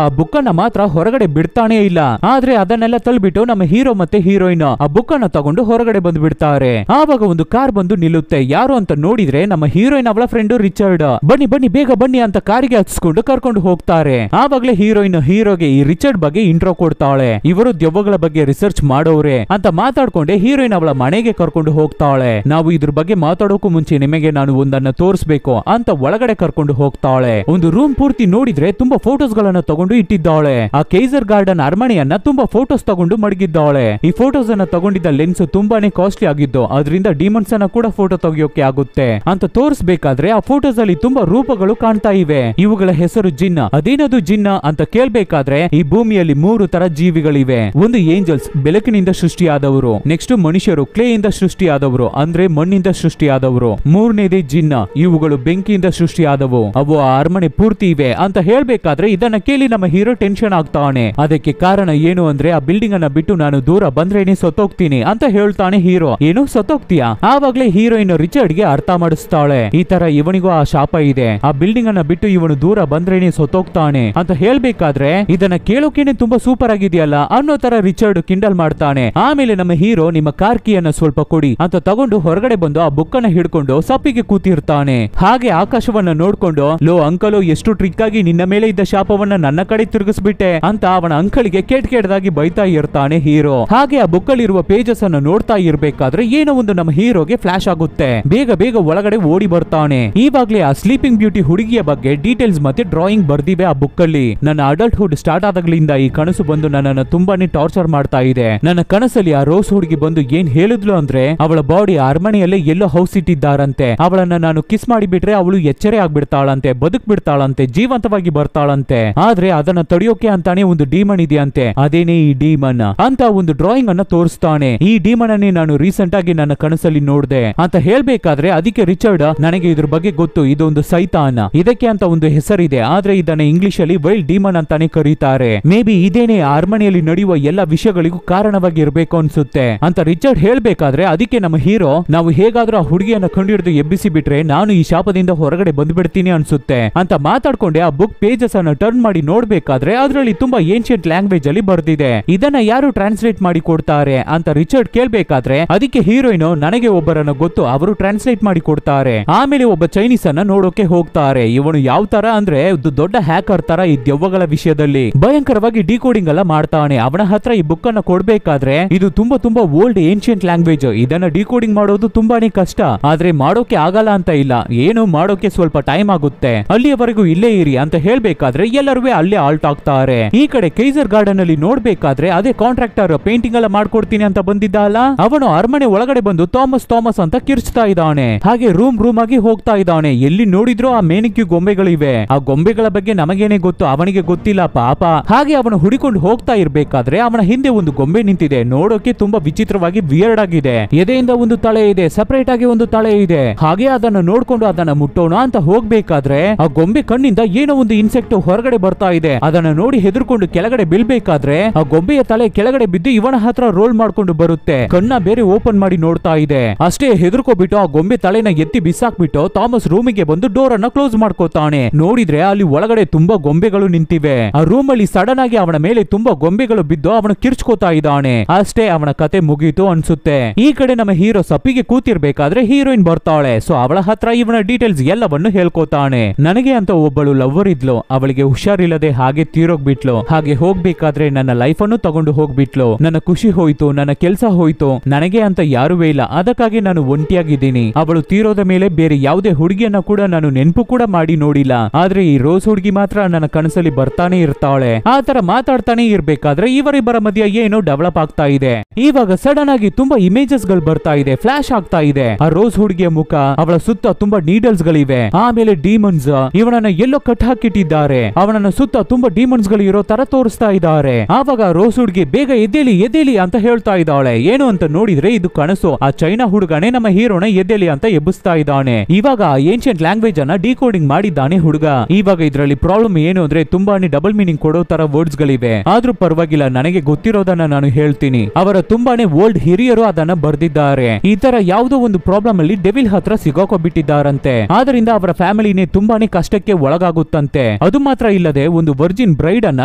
ಆ ಬುಕ್ ಅನ್ನ ಮಾತ್ರ ಹೊರಗಡೆ ಬಿಡ್ತಾನೆ ಇಲ್ಲ. ಆದ್ರೆ ಅದನ್ನೆಲ್ಲ ತಳ್ಬಿಟ್ಟು ನಮ್ಮ ಹೀರೋ ಮತ್ತೆ ಹೀರೋಯಿನ್ ಆ ಬುಕ್ ಅನ್ನ ತಗೊಂಡು ಹೊರಗಡೆ ಬಂದು ಬಿಡ್ತಾರೆ. ಆವಾಗ ಒಂದು ಕಾರ್ ಬಂದು ನಿಲ್ಲುತ್ತೆ. ಯಾರು ಅಂತ ನೋಡಿದ್ರೆ ನಮ್ಮ ಹೀರೋಯಿನ್ ಅವಳ ಫ್ರೆಂಡ್ ರಿಚರ್ಡ್. ಬನ್ನಿ ಬನ್ನಿ ಬೇಗ ಬನ್ನಿ ಅಂತ ಕಾರಿಗೆ ಹಚ್ಚಿಕೊಂಡು ಕರ್ಕೊಂಡು ಹೋಗ್ತಾರೆ. ಆವಾಗ್ಲೇ ಹೀರೋಯಿನ್ ಹೀರೋಗೆ ಈ ರಿಚರ್ಡ್ ಬಗ್ಗೆ ಇಂಟ್ರೋ ಕೊಡ್ತಾಳೆ. ಇವರು ದೆವ್ವಗಳ ಬಗ್ಗೆ ರಿಸರ್ಚ್ ಮಾಡೋರೆ ಅಂತ ಮಾತಾಡ್ಕೊಂಡೆ ಹೀರೋಯಿನ್ ಅವಳ ಮನೆಗೆ ಕರ್ಕೊಂಡು ಹೋಗ್ತಾಳೆ. ನಾವು ಇದ್ರ ಬಗ್ಗೆ ಮಾತಾಡೋಕು ಮುಂಚೆ ನಿಮಗೆ ನಾನು ಒಂದನ್ನ ತೋರಿಸಬೇಕು ಅಂತ ಒಳಗಡೆ ಕರ್ಕೊಂಡು ಹೋಗ್ತಾಳೆ. ಒಂದು ರೂಮ್ ಪೂರ್ತಿ ನೋಡಿದ್ರೆ ತುಂಬಾ ಫೋಟೋಸ್ ಗಳನ್ನ ತಗೊಂಡು ಇಟ್ಟಿದ್ದಾಳೆ. ಆ ಕೈಸರ್ ಗಾರ್ಡನ್ ಅರಮನೆಯನ್ನ ತುಂಬಾ ಫೋಟೋಸ್ ತಗೊಂಡು ಮಡಗಿದ್ದಾಳೆ. ಈ ಫೋಟೋಸ್ ಅನ್ನ ತಗೊಂಡಿದ್ದ ಲೆನ್ಸ್ ತುಂಬಾನೇ ಕಾಸ್ಟ್ಲಿ ಆಗಿದ್ದು, ಅದರಿಂದ ಡಿಮನ್ಸ್ ಅನ್ನ ಕೂಡ ಫೋಟೋ ತೆಗಿಯೋಕೆ ಆಗುತ್ತೆ ಅಂತ ತೋರಿಸಬೇಕಾದ್ರೆ ಆ ಫೋಟೋಸ್ ಅಲ್ಲಿ ತುಂಬಾ ರೂಪಗಳು ಕಾಣ್ತಾ ಇವೆ. ಇವುಗಳ ಹೆಸರು ಜಿನ್ನ. ಅದೇನದು ಜಿನ್ನ ಅಂತ ಕೇಳ್ಬೇಕಾದ್ರೆ ಈ ಭೂಮಿಯಲ್ಲಿ 3 ತರ ಜೀವಿಗಳಿವೆ. ಒಂದು ಏಂಜಲ್ಸ್, ಬೆಳಕಿನಿಂದ ಸೃಷ್ಟಿಯಾದವರು. ನೆಕ್ಸ್ಟ್ ಮನುಷ್ಯರು, ಕ್ಲೇ ಇಂದ ಸೃಷ್ಟಿಯಾದವರು ಅಂದ್ರೆ ಮಣ್ಣಿಂದ ಸೃಷ್ಟಿಯಾದವರು. ಮೂರನೇದೇ ಜಿನ್ನ, ಇವುಗಳು ಬೆಂಕಿಯಿಂದ ಸೃಷ್ಟಿಯಾದವು. ಅವು ಆ ಅರಮನೆ ಪೂರ್ತಿ ಇವೆ ಅಂತ ಹೇಳ್ಬೇಕಾದ್ರೆ ಇದನ್ನ ಕೇಳಿ ನಮ್ಮ ಹೀರೋ ಟೆನ್ಷನ್ ಆಗ್ತಾನೆ. ಅದಕ್ಕೆ ಕಾರಣ ಏನು ಅಂದ್ರೆ ಆ ಬಿಲ್ಡಿಂಗ್ ಅನ್ನ ಬಿಟ್ಟು ನಾನು ದೂರ ಬಂದ್ರೇನೆ ಸತ್ತೋಗ್ತೀನಿ ಅಂತ ಹೇಳ್ತಾನೆ ಹೀರೋ. ಏನು ಸತ್ತೋಗ್ತೀಯಾ? ಆವಾಗ್ಲೇ ಹೀರೋಯಿನ್ ರಿಚರ್ಡ್ ಗೆ ಅರ್ಥ ಮಾಡಿಸ್ತಾಳೆ. ಈ ತರ ಇವನಿಗೂ ಆ ಶಾಪ ಇದೆ, ಆ ಬಿಲ್ಡಿಂಗ್ ಅನ್ನ ಬಿಟ್ಟು ಇವನು ದೂರ ಬಂದ್ರೇನೆ ಸತ್ತೋಗ್ತಾನೆ ಅಂತ ಹೇಳ್ಬೇಕಾದ್ರೆ ಇದನ್ನ ಕೇಳೋಕೆನೆ ತುಂಬಾ ಸೂಪರ್ ಆಗಿದೆಯಲ್ಲ ಅನ್ನೋ ತರ ರಿಚರ್ಡ್ ಕಿಂಡಲ್ ಮಾಡ್ತಾನೆ. ಆಮೇಲೆ ನಮ್ಮ ಹೀರೋ ನಿಮ್ಮ ಕಾರ್ ಕೀಯನ್ನ ಸ್ವಲ್ಪ ಕೊಡಿ ಅಂತ ತಗೊಂಡು ಹೊರಗಡೆ ಬಂದು ಆ ಬುಕ್ ಅನ್ನ ಹಿಡ್ಕೊಂಡು ಸಪ್ಪಿಗೆ ಕೂತಿರ್ತಾನೆ. ಹಾಗೆ ಆಕಾಶವನ್ನ ನೋಡ್ಕೊಂಡು, ಲೋ ಅಂಕಲು, ಎಷ್ಟು ಟ್ರಿಕ್ ಆಗಿ ನಿನ್ನ ಮೇಲೆ ಇದ್ದ ಶಾಪವನ್ನ ನನ್ನ ಕಡೆ ತಿರುಗಿಸ್ಬಿಟ್ಟೆ ಅಂತ ಅವನ ಅಂಕಲಿಗೆ ಕೆಟ್ಟದಾಗಿ ಬೈತಾ ಇರ್ತಾನೆ ಹೀರೋ. ಹಾಗೆ ಆ ಬುಕ್ ಅಲ್ಲಿರುವ ಪೇಜಸ್ ಅನ್ನು ನೋಡ್ತಾ ಇರ್ಬೇಕಾದ್ರೆ ಏನೋ ಒಂದು ನಮ್ಮ ಹೀರೋಗೆ ಫ್ಲಾಶ್ ಆಗುತ್ತೆ. ಬೇಗ ಬೇಗ ಒಳಗಡೆ ಓಡಿ ಬರ್ತಾನೆ. ಈವಾಗ್ಲೇ ಆ ಸ್ಲೀಪಿಂಗ್ ಬ್ಯೂಟಿ ಹುಡುಗಿಯ ಬಗ್ಗೆ ಡೀಟೇಲ್ಸ್ ಮತ್ತೆ ಡ್ರಾಯಿಂಗ್ ಬರ್ದಿವೆ ಆ ಬುಕ್ ಅಲ್ಲಿ. ನನ್ನ ಅಡಲ್ಟ್ ಹುಡ್ ಸ್ಟಾರ್ಟ್ ಆದಾಗ್ಲಿಂದ ಈ ಕನಸು ಬಂದು ನನ್ನನ್ನು ತುಂಬಾನೇ ಟಾರ್ಚರ್ ಮಾಡ್ತಾ ಇದೆ. ನನ್ನ ಕನಸಲ್ಲಿ ಆ ರೋಸ್ ಹುಡುಗಿ ಬಂದು ಏನ್ ಹೇಳಿದ್ಲು ಅಂದ್ರೆ ಅವಳ ಬಾಡಿ ಅರಮನೆಯಲ್ಲೇ ಎಲ್ಲೋ ಹೌಸ್ ಇಟ್ಟಿದ್ದಾರಂತೆ. ಅವಳನ್ನ ನಾನು ಕಿಸ್ ಮಾಡಿಬಿಟ್ರೆ ಅವಳು ಎಚ್ಚರೆ ಆಗ್ಬಿಡ್ತಾಳಂತೆ, ಬದುಕ್ ಬಿಡ್ತಾಳಂತೆ, ಜೀವಂತವಾಗಿ ಬರ್ತಾಳಂತೆ. ಆದ್ರೆ ಅದನ್ನ ತಡೆಯೋಕೆ ಅಂತಾನೆ ಒಂದು ಡೀಮನ್ ಇದೆಯಂತೆ. ಅದೇನೇ ಈ ಡೀಮನ್ ಅಂತ ಒಂದು ಡ್ರಾಯಿಂಗ್ ಅನ್ನ ತೋರಿಸ್ತಾನೆ. ಈ ಡೀಮನ್ ಅನ್ನೇ ನಾನು ರೀಸೆಂಟ್ ಆಗಿ ನನ್ನ ಕನಸಲ್ಲಿ ನೋಡ್ದೆ ಅಂತ ಹೇಳ್ಬೇಕಾದ್ರೆ ಅದಕ್ಕೆ ರಿಚರ್ಡ್, ನನಗೆ ಇದ್ರ ಬಗ್ಗೆ ಗೊತ್ತು, ಇದೊಂದು ಸೈತಾನ್, ಇದಕ್ಕೆ ಅಂತ ಒಂದು ಹೆಸರಿದೆ, ಆದ್ರೆ ಇದನ್ನ ಇಂಗ್ಲಿಷ್ ಅಲ್ಲಿ ವೈಲ್ಡ್ ಡೀಮನ್ ಅಂತಾನೆ ಕರೀತಾರೆ. ಮೇ ಬಿ ಇದೇನೆ ಅರಮನೆಯಲ್ಲಿ ನಡೆಯುವ ಎಲ್ಲ ವಿಷಯಗಳಿಗೂ ಕಾರಣವಾಗಿ ಇರಬೇಕು ಅನ್ಸುತ್ತೆ ಅಂತ ರಿಚರ್ಡ್ ಹೇಳ್ಬೇಕಾದ್ರೆ ಅದಕ್ಕೆ ನಮ್ಮ ಹೀರೋ, ನಾವು ಹೇಗಾದ್ರೂ ಆ ಹುಡುಗಿಯನ್ನ ಕಂಡುಹಿಡಿದು ಎಬ್ಬಿಸಿ ಬಿಟ್ರೆ ನಾನು ಈ ಶಾಪದಿಂದ ಹೊರಗಡೆ ಬಂದ್ಬಿಡ್ತೀನಿ ಅನ್ಸುತ್ತೆ ಅಂತ ಮಾತಾಡ್ಕೊಂಡೆ ಆ ಬುಕ್ ಪೇಜಸ್ ಅನ್ನ ಟರ್ನ್ ಮಾಡಿ ನೋಡ್ಬೇಕಾದ್ರೆ ಅದರಲ್ಲಿ ತುಂಬಾ ಏನ್ಷಿಯಂಟ್ ಲ್ಯಾಂಗ್ವೇಜ್ ಅಲ್ಲಿ ಬರ್ದಿದೆ. ಇದನ್ನ ಯಾರು ಟ್ರಾನ್ಸ್ಲೇಟ್ ಮಾಡಿ ಕೊಡ್ತಾರೆ ಅಂತ ರಿಚರ್ಡ್ ಕೇಳ್ಬೇಕಾದ್ರೆ ಅದಕ್ಕೆ ಹೀರೋಯಿನ್, ನನಗೆ ಒಬ್ಬರನ್ನ ಗೊತ್ತು, ಅವರು ಟ್ರಾನ್ಸ್ಲೇಟ್ ಮಾಡಿ ಕೊಡ್ತಾರೆ. ಆಮೇಲೆ ಒಬ್ಬ ಚೈನೀಸ್ ಅನ್ನ ನೋಡೋಕೆ ಹೋಗ್ತಾರೆ. ಇವನು ಯಾವ ತರ ಅಂದ್ರೆ ದೊಡ್ಡ ಹ್ಯಾಕರ್ ತರ ಈ ದೆವ್ವಗಳ ವಿಷಯದಲ್ಲಿ ಭಯಂಕರವಾಗಿ ಡಿಕೋಡಿಂಗ್ ಎಲ್ಲ ಮಾಡ್ತಾನೆ. ಅವನ ಹತ್ರ ಈ ಬುಕ್ ಅನ್ನ ಕೊಡ್ಬೇಕಾದ್ರೆ ಇದು ತುಂಬಾ ಓಲ್ಡ್ ಏನ್ಷಿಯಂಟ್ ಲ್ಯಾಂಗ್ವೇಜ್, ಇದನ್ನ ಡಿಕೋಡಿಂಗ್ ಮಾಡೋದು ತುಂಬಾನೇ ಕಷ್ಟ, ಆದ್ರೆ ಮಾಡೋಕೆ ಆಗಲ್ಲ ಅಂತ ಇಲ್ಲ, ಏನು ಮಾಡೋಕೆ ಸ್ವಲ್ಪ ಟೈಮ್ ಆಗುತ್ತೆ, ಅಲ್ಲಿಯವರೆಗೂ ಇಲ್ಲೇ ಇರಿ ಅಂತ ಹೇಳ್ಬೇಕಾದ್ರೆ ಎಲ್ಲರೂ ಅಲ್ಲೇ ಆಲ್ಟ್ ಆಗ್ತಾರೆ. ಈ ಕಡೆ ಕೈಸರ್ ಗಾರ್ಡನ್ ಅಲ್ಲಿ ನೋಡ್ಬೇಕಾದ್ರೆ ಅದೇ ಕಾಂಟ್ರಾಕ್ಟರ್ ಪೇಂಟಿಂಗ್ ಎಲ್ಲ ಮಾಡ್ಕೊಡ್ತೀನಿ ಅಂತ ಬಂದಿದ್ದ ಅಲ್ಲ, ಅವನು ಅರಮನೆ ಒಳಗಡೆ ಬಂದು ಥಾಮಸ್ ಅಂತ ಕಿರ್ಚ್ತಾ ಇದ್ದಾನೆ. ಹಾಗೆ ರೂಮ್ ಆಗಿ ಹೋಗ್ತಾ ಇದ್ದಾನೆ. ಎಲ್ಲಿ ನೋಡಿದ್ರು ಆ ಮೇನಿಕ್ಯೂ ಗೊಂಬೆಗಳಿವೆ. ಆ ಗೊಂಬೆಗಳ ಬಗ್ಗೆ ನಮಗೇನೆ ಗೊತ್ತು, ಅವನಿಗೆ ಗೊತ್ತಿಲ್ಲ ಪಾಪ. ಹಾಗೆ ಅವನು ಹುಡಿಕೊಂಡು ಹೋಗ್ತಾ ಇರ್ಬೇಕಾದ್ರೆ ಅವನ ಹಿಂದೆ ಒಂದು ಗೊಂಬೆ ನಿಂತಿದೆ. ನೋಡೋಕೆ ತುಂಬಾ ವಿಚಿತ್ರವಾಗಿ ವಿಯರ್ಡ್ ಆಗಿದೆ. ಎದೆಯಿಂದ ಒಂದು ತಲೆ ಇದೆ, ಸಪರೇಟ್ ಆಗಿ ಒಂದು ತಲೆ ಇದೆ. ಹಾಗೆ ಅದನ್ನು ನೋಡ್ಕೊಂಡು ಅದನ್ನ ಮುಟ್ಟೋಣ ಅಂತ ಹೋಗ್ಬೇಕಾದ್ರೆ ಆ ಗೊಂಬೆ ಕಣ್ಣಿಂದ ಏನೋ ಒಂದು ಇನ್ಸೆಕ್ಟ್ ಹೊರಗಡೆ ಬರ್ತಾ ಇದೆ. ಅದನ್ನ ನೋಡಿ ಹೆದರ್ಕೊಂಡು ಕೆಳಗಡೆ ಬೀಳ್ಬೇಕಾದ್ರೆ ಆ ಗೊಂಬೆಯ ತಲೆ ಕೆಳಗಡೆ ಬಿದ್ದು ಇವನ ಹತ್ರ ರೋಲ್ ಮಾಡ್ಕೊಂಡು ಬರುತ್ತೆ. ಕಣ್ಣ ಬೇರೆ ಓಪನ್ ಮಾಡಿ ನೋಡ್ತಾ ಇದೆ. ಅಷ್ಟೇ ಹೆದರ್ಕೋಬಿಟ್ಟು ಆ ಗೊಂಬೆ ತಲೆನ ಎತ್ತಿ ಬಿಸಾಕ್ಬಿಟ್ಟು ಥಾಮಸ್ ರೂಮಿಗೆ ಬಂದು ಡೋರ್ ಅನ್ನ ಕ್ಲೋಸ್ ಮಾಡ್ಕೋತಾನೆ. ನೋಡಿದ್ರೆ ಅಲ್ಲಿ ಒಳಗಡೆ ತುಂಬಾ ಗೊಂಬೆಗಳು ನಿಂತಿವೆ. ಆ ರೂಮ್ ಅಲ್ಲಿ ಸಡನ್ ಆಗಿ ಅವನ ಮೇಲೆ ತುಂಬಾ ಗೊಂಬೆಗಳು ಬಿದ್ದು ಅವನು ಕಿರ್ಚ್ಕೋತಾ ಇದ್ದಾನೆ. ಅಷ್ಟೇ ಅವನ ಕತೆ ಮುಗೀತು ಅನ್ಸುತ್ತೆ. ಈ ಕಡೆ ನಮ್ಮ ಹೀರೋ ಸಪ್ಪಿಗೆ ಕೂತಿರ್ಬೇಕಾದ್ರೆ ಹೀರೋಯಿನ್ ಬರ್ತಾಳೆ. ಸೊ ಅವಳ ಹತ್ರ ಇವನ ಡೀಟೇಲ್ಸ್ ಎಲ್ಲವನ್ನು ಹೇಳ್ಕೋತಾನೆ. ನನಗೆ ಅಂತ ಒಬ್ಬಳು ಲವ್ವರ್ ಇದ್ಲು, ಅವಳಿಗೆ ಹುಷಾರಿಲ್ಲದೆ ಹಾಗೆ ತೀರೋಗ್ಬಿಟ್ಲು. ಹಾಗೆ ಹೋಗ್ಬೇಕಾದ್ರೆ ನನ್ನ ಲೈಫ್ ಅನ್ನು ತಗೊಂಡು ಹೋಗ್ಬಿಟ್ಲು. ನನ್ನ ಖುಷಿ ಹೋಯ್ತು, ನನ್ನ ಕೆಲಸ ಹೋಯ್ತು, ನನಗೆ ಅಂತ ಯಾರುವೇ ಇಲ್ಲ. ಅದಕ್ಕಾಗಿ ನಾನು ಒಂಟಿಯಾಗಿದ್ದೀನಿ. ಅವಳು ತೀರೋದ ಮೇಲೆ ಬೇರೆ ಯಾವುದೇ ಹುಡುಗಿಯನ್ನ ಕೂಡ ನಾನು ನೆನಪು ಕೂಡ ಮಾಡಿ ನೋಡಿಲ್ಲ. ಆದ್ರೆ ಈ ರೋಸ್ ಹುಡುಗಿ ಮಾತ್ರ ನನ್ನ ಕನಸಲ್ಲಿ ಬರ್ತಾನೆ ಇರ್ತಾಳೆ. ಆ ತರ ಮಾತಾಡ್ತಾನೆ ಇರ್ಬೇಕಾದ್ರೆ ಇವರಿಬ್ಬರ ಮಧ್ಯ ಏನೋ ಡೆವಲಪ್ ಆಗ್ತಾ ಇದೆ. ಇವಾಗ ಸಡನ್ ಆಗಿ ತುಂಬಾ ಇಮೇಜಸ್ ಗಳು ಬರ್ತಾ ಇದೆ, ಫ್ಲಾಶ್ ಆಗ್ತಾ ಇದೆ. ಆ ರೋಸ್ ಹುಡುಗಿಯ ಮುಖ, ಅವಳ ಸುತ್ತ ತುಂಬಾ ನೀಡಲ್ಸ್ ಗಳಿವೆ. ಆಮೇಲೆ ಡೀಮನ್ಸ್ ಇವನನ್ನ ಎಲ್ಲೋ ಕಟ್ ಹಾಕಿಟ್ಟಿದ್ದಾರೆ. ಅವನನ್ನ ಸುತ್ತ ತುಂಬಾ ಡೀಮನ್ಸ್ ಗಳು ಇರೋ ತರ ತೋರಿಸ್ತಾ ಇದ್ದಾರೆ. ಆವಾಗ ರೋಸ್ ಹುಡುಗಿ ಬೇಗ ಎದ್ದೇಳಿ ಎದ್ದೇಳಿ ಅಂತ ಹೇಳ್ತಾ ಇದ್ದಾಳೆ. ಏನು ಅಂತ ನೋಡಿದ್ರೆ ಇದು ಕನಸು. ಆ ಚೈನಾ ಹುಡುಗನೇ ನಮ್ಮ ಹೀರೋನ ಎದ್ದೇಳಿ ಅಂತ ಎಬ್ಬಿಸ್ತಾ ಇದ್ದಾನೆ. ಇವಾಗ ಏನ್ಷಿಯಂಟ್ ಲ್ಯಾಂಗ್ವೇಜ್ ಅನ್ನ ಡಿಕೋಡಿಂಗ್ ಮಾಡಿದ್ದಾನೆ ಹುಡುಗ. ಇವಾಗ ಇದರಲ್ಲಿ ಪ್ರಾಬ್ಲಮ್ ಏನು ಅಂದ್ರೆ ತುಂಬಾನೇ ಡಬಲ್ ಮೀನಿಂಗ್ ಕೊಡೋ ತರ ವರ್ಡ್ಸ್ ಗಳಿವೆ. ಆದ್ರೂ ಪರವಾಗಿಲ್ಲ, ನನಗೆ ಗೊತ್ತಿರೋದನ್ನ ನಾನು ಹೇಳ್ತೀನಿ. ಅವರ ತುಂಬಾನೇ ಓಲ್ಡ್ ಹಿರಿಯರು ಅದನ್ನ ಬರ್ದಿದ್ದಾರೆ. ಈ ತರ ಯಾವುದೋ ಒಂದು ಪ್ರಾಬ್ಲಮ್ ಅಲ್ಲಿ ಡೆವಿಲ್ ಹತ್ರ ಸಿಗಾಕೋಬಿಟ್ಟಿದ್ದಾರಂತೆ. ಆದ್ರಿಂದ ಅವರ ಫ್ಯಾಮಿಲಿನೇ ತುಂಬಾನೇ ಕಷ್ಟಕ್ಕೆ ಒಳಗಾಗುತ್ತಂತೆ. ಅದು ಮಾತ್ರ ಇಲ್ಲದೆ ಒಂದು ವರ್ಜಿನ್ ಬ್ರೈಡ್ ಅನ್ನ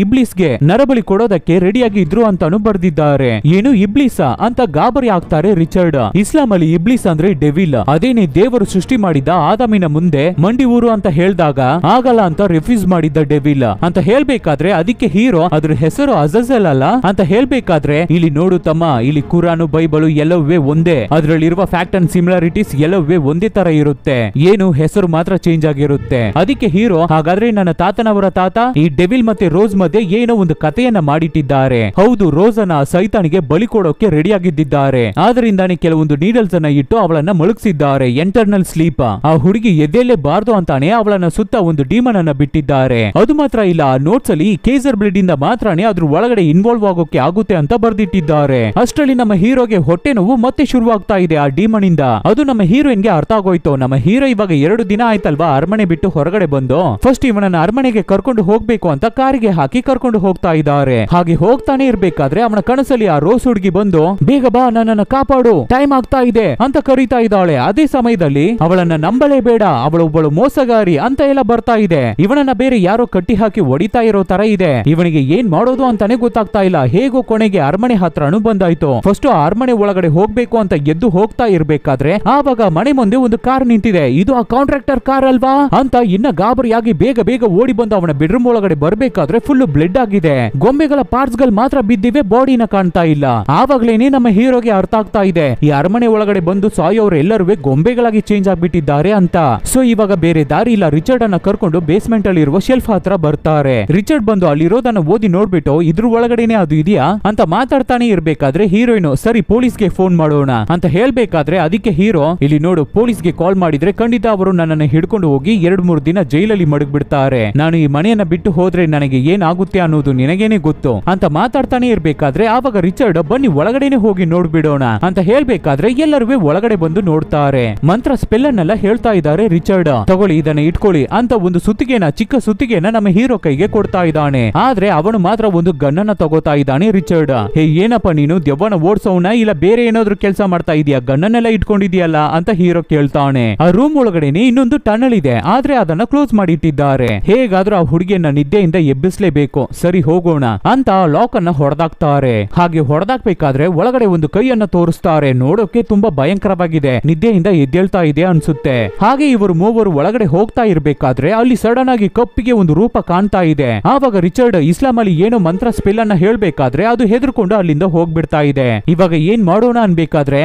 ಇಬ್ಲಿಸ್ಗೆ ನರಬಲಿ ಕೊಡೋದಕ್ಕೆ ರೆಡಿಯಾಗಿ ಇದ್ರು ಅಂತಾನು ಬರ್ದಿದ್ದಾರೆ. ಏನು ಇಬ್ಲಿಸ ಅಂತ ಗಾಬರಿ ಆಗ್ತಾರೆ ರಿಚರ್ಡ್. ಇಸ್ಲಾಂ ಅಲ್ಲಿ ಇಬ್ಲಿಸ್ ಅಂದ್ರೆ ಡೆವಿಲ್. ಅದೇನೇ ದೇವರು ಸೃಷ್ಟಿ ಮಾಡಿದ ಆದಾಮಿನ ಮುಂದೆ ಮಂಡಿ ಊರು ಅಂತ ಹೇಳ್ದಾಗ ಆಗಲ್ಲ ಅಂತ ರಿಫ್ಯೂಸ್ ಮಾಡಿದ್ದ ಡೆವಿಲ್ ಅಂತ ಹೇಳ್ಬೇಕಾದ್ರೆ ಅದಕ್ಕೆ ಹೀರೋ ಅದ್ರ ಹೆಸರು ಅಜಜಲ್ ಅಲ್ಲ ಅಂತ ಹೇಳ್ಬೇಕಾದ್ರೆ ಇಲ್ಲಿ ನೋಡು ತಮ್ಮ, ಇಲ್ಲಿ ಕುರಾನು ಬೈಬಲು ಎಲ್ಲವೇ ಒಂದೇ. ಅದ್ರಲ್ಲಿರುವ ಫ್ಯಾಕ್ಟ್ ಅಂಡ್ ಸಿಮಿಲಾರಿಟೀಸ್ ಎಲ್ಲವೇ ಒಂದೇ ತರ ಇರುತ್ತೆ, ಏನು ಹೆಸರು ಮಾತ್ರ ಚೇಂಜ್ ಆಗಿರುತ್ತೆ. ಅದಕ್ಕೆ ಹೀರೋ ಹಾಗಾದ್ರೆ ನನ್ನ ತಾತನವರ ತಾತ ಈ ಡೆವಿಲ್ ಮತ್ತೆ ರೋಸ್ ಮಧ್ಯೆ ಏನೋ ಒಂದು ಕಥೆಯನ್ನ ಮಾಡಿಟ್ಟಿದ್ದಾರೆ. ಹೌದು, ರೋಸ್ ಅನ್ನ ಸೈತಾನಿಗೆ ಬಲಿ ಕೊಡೋಕೆ ರೆಡಿ ಆಗಿದ್ದಾರೆ. ಆದ್ರಿಂದಾನೆ ಕೆಲವೊಂದು ನೀಡಲ್ಸ್ ಅನ್ನ ಇಟ್ಟು ಅವಳನ್ನ ಮಲಗಿಸಿದ್ದಾರೆ, ಎಂಟರ್ನಲ್ ಸ್ಲೀಪ್. ಆ ಹುಡುಗಿ ಎದ್ದೇಳಲೇಬಾರ್ದು ಅಂತಾನೆ ಅವಳನ್ನ ಸುತ್ತ ಒಂದು ಡೀಮನ್ ಅನ್ನ ಬಿಟ್ಟಿದ್ದಾರೆ. ಅದು ಮಾತ್ರ ಇಲ್ಲ, ಆ ನೋಟ್ಸ್ ಅಲ್ಲಿ ಕೇಸರ್ ಬ್ಲಡ್ ಇಂದ ಮಾತ್ರನೇ ಅದ್ರ ಒಳಗಡೆ ಇನ್ವಾಲ್ವ್ ಆಗೋಕೆ ಆಗುತ್ತೆ ಅಂತ ಬರ್ದಿಟ್ಟಿದ್ದಾರೆ. ಅಷ್ಟರಲ್ಲಿ ನಮ್ಮ ಹೀರೋಗೆ ಹೊಟ್ಟೆ ನೋವು ಮತ್ತೆ ಶುರುವಾಗ್ತಾ ಇದೆ ಆ ಡೀಮನ್ ಇಂದ. ಅದು ನಮ್ಮ ಹೀರೋಯಿನ್ ಗೆ ಅರ್ಥ ಆಗೋಯ್ತು. ನಮ್ಮ ಹೀರೋ ಇವಾಗ 2 ದಿನ ಆಯ್ತಲ್ವಾ ಅರಮನೆ ಬಿಟ್ಟು ಹೊರಗಡೆ ಬಂದು, ಫಸ್ಟ್ ಇವನನ್ನ ಅರಮನೆಗೆ ಕರ್ಕೊಂಡು ಹೋಗ್ಬೇಕು ಅಂತ ಕಾರಿಗೆ ಹಾಕಿ ಕರ್ಕೊಂಡು ಹೋಗ್ತಾ ಇದ್ದಾರೆ. ಹಾಗೆ ಹೋಗ್ತಾನೆ ಇರ್ಬೇಕಾದ್ರೆ ಅವನ ಕನಸಲ್ಲಿ ಆ ರೋಸ್ ಹುಡುಗಿ ಬಂದು ಬೇಗ ಬಾ, ನನ್ನನ್ನ ಕಾಪಾಡು, ಟೈಮ್ ಆಗ್ತಾ ಇದೆ ಅಂತ ಕರೀತಾ ಇದ್ದಾಳೆ. ಅದೇ ಸಮಯದಲ್ಲಿ ಅವಳನ್ನ ನಂಬಲೇಬೇಡ, ಅವಳೊಬ್ಬಳು ಮೋಸಗಾರಿ ಅಂತ ಎಲ್ಲ ಬರ್ತಾ ಇದೆ. ಇವನನ್ನ ಬೇರೆ ಯಾರೋ ಕಟ್ಟಿ ಹಾಕಿ ಹೊಡಿತಾ ಇರೋ ತರ ಇದೆ. ಇವನಿಗೆ ಏನ್ ಮಾಡೋದು ಅಂತಾನೆ ಗೊತ್ತಾಗ್ತಾ ಇಲ್ಲ. ಹೇಗೋ ಕೊನೆಗೆ ಅರಮನೆ ಹತ್ರನು ಬಂದಾಯ್ತು. ಫಸ್ಟ್ ಆ ಅರಮನೆ ಒಳಗಡೆ ಹೋಗ್ಬೇಕು ಅಂತ ಎದ್ದು ಹೋಗ್ತಾ ಇರ್ಬೇಕಾದ್ರೆ ಆವಾಗ ಮನೆ ಮುಂದೆ ಒಂದು ಕಾರ್ ನಿಂತಿದೆ. ಇದು ಆ ಕಾಂಟ್ರಾಕ್ಟರ್ ಕಾರ್ ಅಲ್ವಾ ಅಂತ ಇನ್ನ ಗಾಬರಿಯಾಗಿ ಬೇಗ ಬೇಗ ಓಡಿ ಬಂದು ಅವನ ಬೆಡ್ರೂಮ್ ಒಳಗಡೆ ಬರ್ಬೇಕಾದ್ರೆ ಫುಲ್ ಬ್ಲಡ್ ಆಗಿದೆ. ಗೊಂಬೆಗಳ ಪಾರ್ಟ್ಸ್ ಗಳು ಮಾತ್ರ ಬಿದ್ದಿವೆ, ಬಾಡಿನ ಕಾಣ್ತಾ ಇಲ್ಲ. ಆವಾಗ್ಲೇನೆ ನಮ್ಮ ಹೀರೋಗೆ ಅರ್ಥ ಆಗ್ತಾ ಇದೆ ಈ ಅರಮನೆ ಒಳಗಡೆ ಬಂದು ಸಾಯೋರು ಎಲ್ಲರೂ ಗೊಂಬೆಗಳಾಗಿ ಚೇಂಜ್ ಆಗ್ಬಿಟ್ಟಿದ್ದಾರೆ ಅಂತ. ಸೊ ಇವಾಗ ಬೇರೆ ದಾರಿ ಇಲ್ಲ, ರಿಚರ್ಡ್ ಅನ್ನ ಕರ್ಕೊಂಡು ಬೇಸ್ಮೆಂಟ್ ಅಲ್ಲಿ ಇರುವ ಶೆಲ್ಫ್ ಹತ್ರ ಬರ್ತಾರೆ. ರಿಚರ್ಡ್ ಬಂದು ಅಲ್ಲಿರೋದನ್ನ ಓದಿ ನೋಡ್ಬಿಟ್ಟು ಇದ್ರ ಒಳಗಡೆನೆ ಅದು ಇದೆಯಾ ಅಂತ ಮಾತಾಡ್ತಾನೆ ಇರ್ಬೇಕಾದ್ರೆ ಹೀರೋಯಿನ್ ಸರಿ ಪೊಲೀಸ್ಗೆ ಫೋನ್ ಮಾಡೋಣ ಅಂತ ಹೇಳ್ಬೇಕಾದ್ರೆ ಅದಕ್ಕೆ ಹೀರೋ ಇಲ್ಲಿ ನೋಡು, ಪೊಲೀಸ್ಗೆ ಕಾಲ್ ಮಾಡಿದ್ರೆ ಖಂಡಿತ ಅವರು ನನ್ನನ್ನು ಹಿಡ್ಕೊಂಡು ಹೋಗಿ 2-3 ದಿನ ಜೈಲಲ್ಲಿ ಮಡಗ್ಬಿಡ್ತಾರೆ. ನಾನು ಈ ಮನೆಯನ್ನ ಬಿಟ್ಟು ಹೋದ್ರೆ ನನಗೆ ಏನಾಗುತ್ತೆ ಅನ್ನೋದು ನಿನಗೇನೆ ಗೊತ್ತು ಅಂತ ಮಾತಾಡ್ತಾನೆ ಇರ್ಬೇಕಾದ್ರೆ ಆವಾಗ ರಿಚರ್ಡ್ ಬನ್ನಿ ಒಳಗಡೆನೆ ಹೋಗಿ ನೋಡ್ಬಿಡೋಣ ಅಂತ ಹೇಳ್ಬೇಕಾದ್ರೆ ಎಲ್ಲರೂ ಒಳಗಡೆ ಬಂದು ನೋಡ್ತಾರೆ. ಮಂತ್ರ ಸ್ಪೆಲ್ ಅನ್ನೆಲ್ಲ ಹೇಳ್ತಾ ಇದ್ದಾರೆ ರಿಚರ್ಡ್. ತಗೊಳ್ಳಿ ಇದನ್ನ ಇಟ್ಕೊಳ್ಳಿ ಅಂತ ಒಂದು ಸುತ್ತಿಗೆನ, ಚಿಕ್ಕ ಸುತ್ತಿಗೆನ ನಮ್ಮ ಹೀರೋ ಕೈಗೆ ಕೊಡ್ತಾ ಇದ್ದಾನೆ. ಆದ್ರೆ ಅವನು ಮಾತ್ರ ಒಂದು ಗನ್ನನ್ನ ತಗೋತಾ ಇದ್ದಾನೆ ರಿಚರ್ಡ್. ಹೇ ಏನಪ್ಪ ನೀನು ದೆವ್ವನ ಓಡ್ಸೋಣ ಇಲ್ಲ ಬೇರೆ ಏನಾದ್ರೂ ಕೆಲಸ ಮಾಡ್ತಾ ಇದೀಯಾ, ಗನ್ನನ್ನೆಲ್ಲ ಇಟ್ಕೊಂಡಿದ್ಯಲ್ಲ ಅಂತ ಹೀರೋ ಕೇಳ್ತಾನೆ. ಆ ರೂಮ್ ಒಳಗಡೆನೆ ಇನ್ನೊಂದು ಟನಲ್ ಇದೆ, ಆದ್ರೆ ಅದನ್ನ ಕ್ಲೋಸ್ ಮಾಡಿ ಇಟ್ಟಿದ್ದಾರೆ. ಹೇಗಾದ್ರೂ ಆ ಹುಡುಗಿಯನ್ನ ನಿದ್ದೆಯಿಂದ ಎಬ್ಬಿಸ್ಲೇಬೇಕು, ಸರಿ ಹೋಗೋಣ ಅಂತ ಲಾಕ್ ಅನ್ನ ಹೊಡೆದಾಕ್ತಾರೆ. ಹಾಗೆ ಹೊಡೆದಾಕ್ಬೇಕಾದ್ರೆ ಒಳಗಡೆ ಒಂದು ಕೈಯನ್ನ ತೋರಿಸ್ತಾರೆ. ನೋಡೋಕೆ ತುಂಬಾ ಭಯಂಕರವಾಗಿದೆ, ನಿದ್ದೆಯಿಂದ ಎದ್ದೇಳ್ತಾ ಇದೆ ಅನ್ಸುತ್ತೆ. ಹಾಗೆ ಇವರು ಮೂವರು ಒಳಗಡೆ ಹೋಗ್ತಾ ಇರ್ಬೇಕಾದ್ರೆ ಅಲ್ಲಿ ಸಡನ್ ಆಗಿ ಕಪ್ಪಿಗೆ ಒಂದು ರೂಪ ಕಾಣ್ತಾ ಇದೆ. ಆವಾಗ ರಿಚರ್ಡ್ ಇಸ್ಲಾಂ ಅಲ್ಲಿ ಏನೋ ಮಂತ್ರ ಸ್ಪೆಲ್ ಅನ್ನ ಹೇಳ್ಬೇಕಾದ್ರೆ ಅದು ಹೆದರ್ಕೊಂಡು ಅಲ್ಲಿಂದ ಹೋಗ್ಬಿಡ್ತಾ ಇದೆ. ಇವಾಗ ಏನ್ ಮಾಡೋಣ ಅನ್ಬೇಕಾದ್ರೆ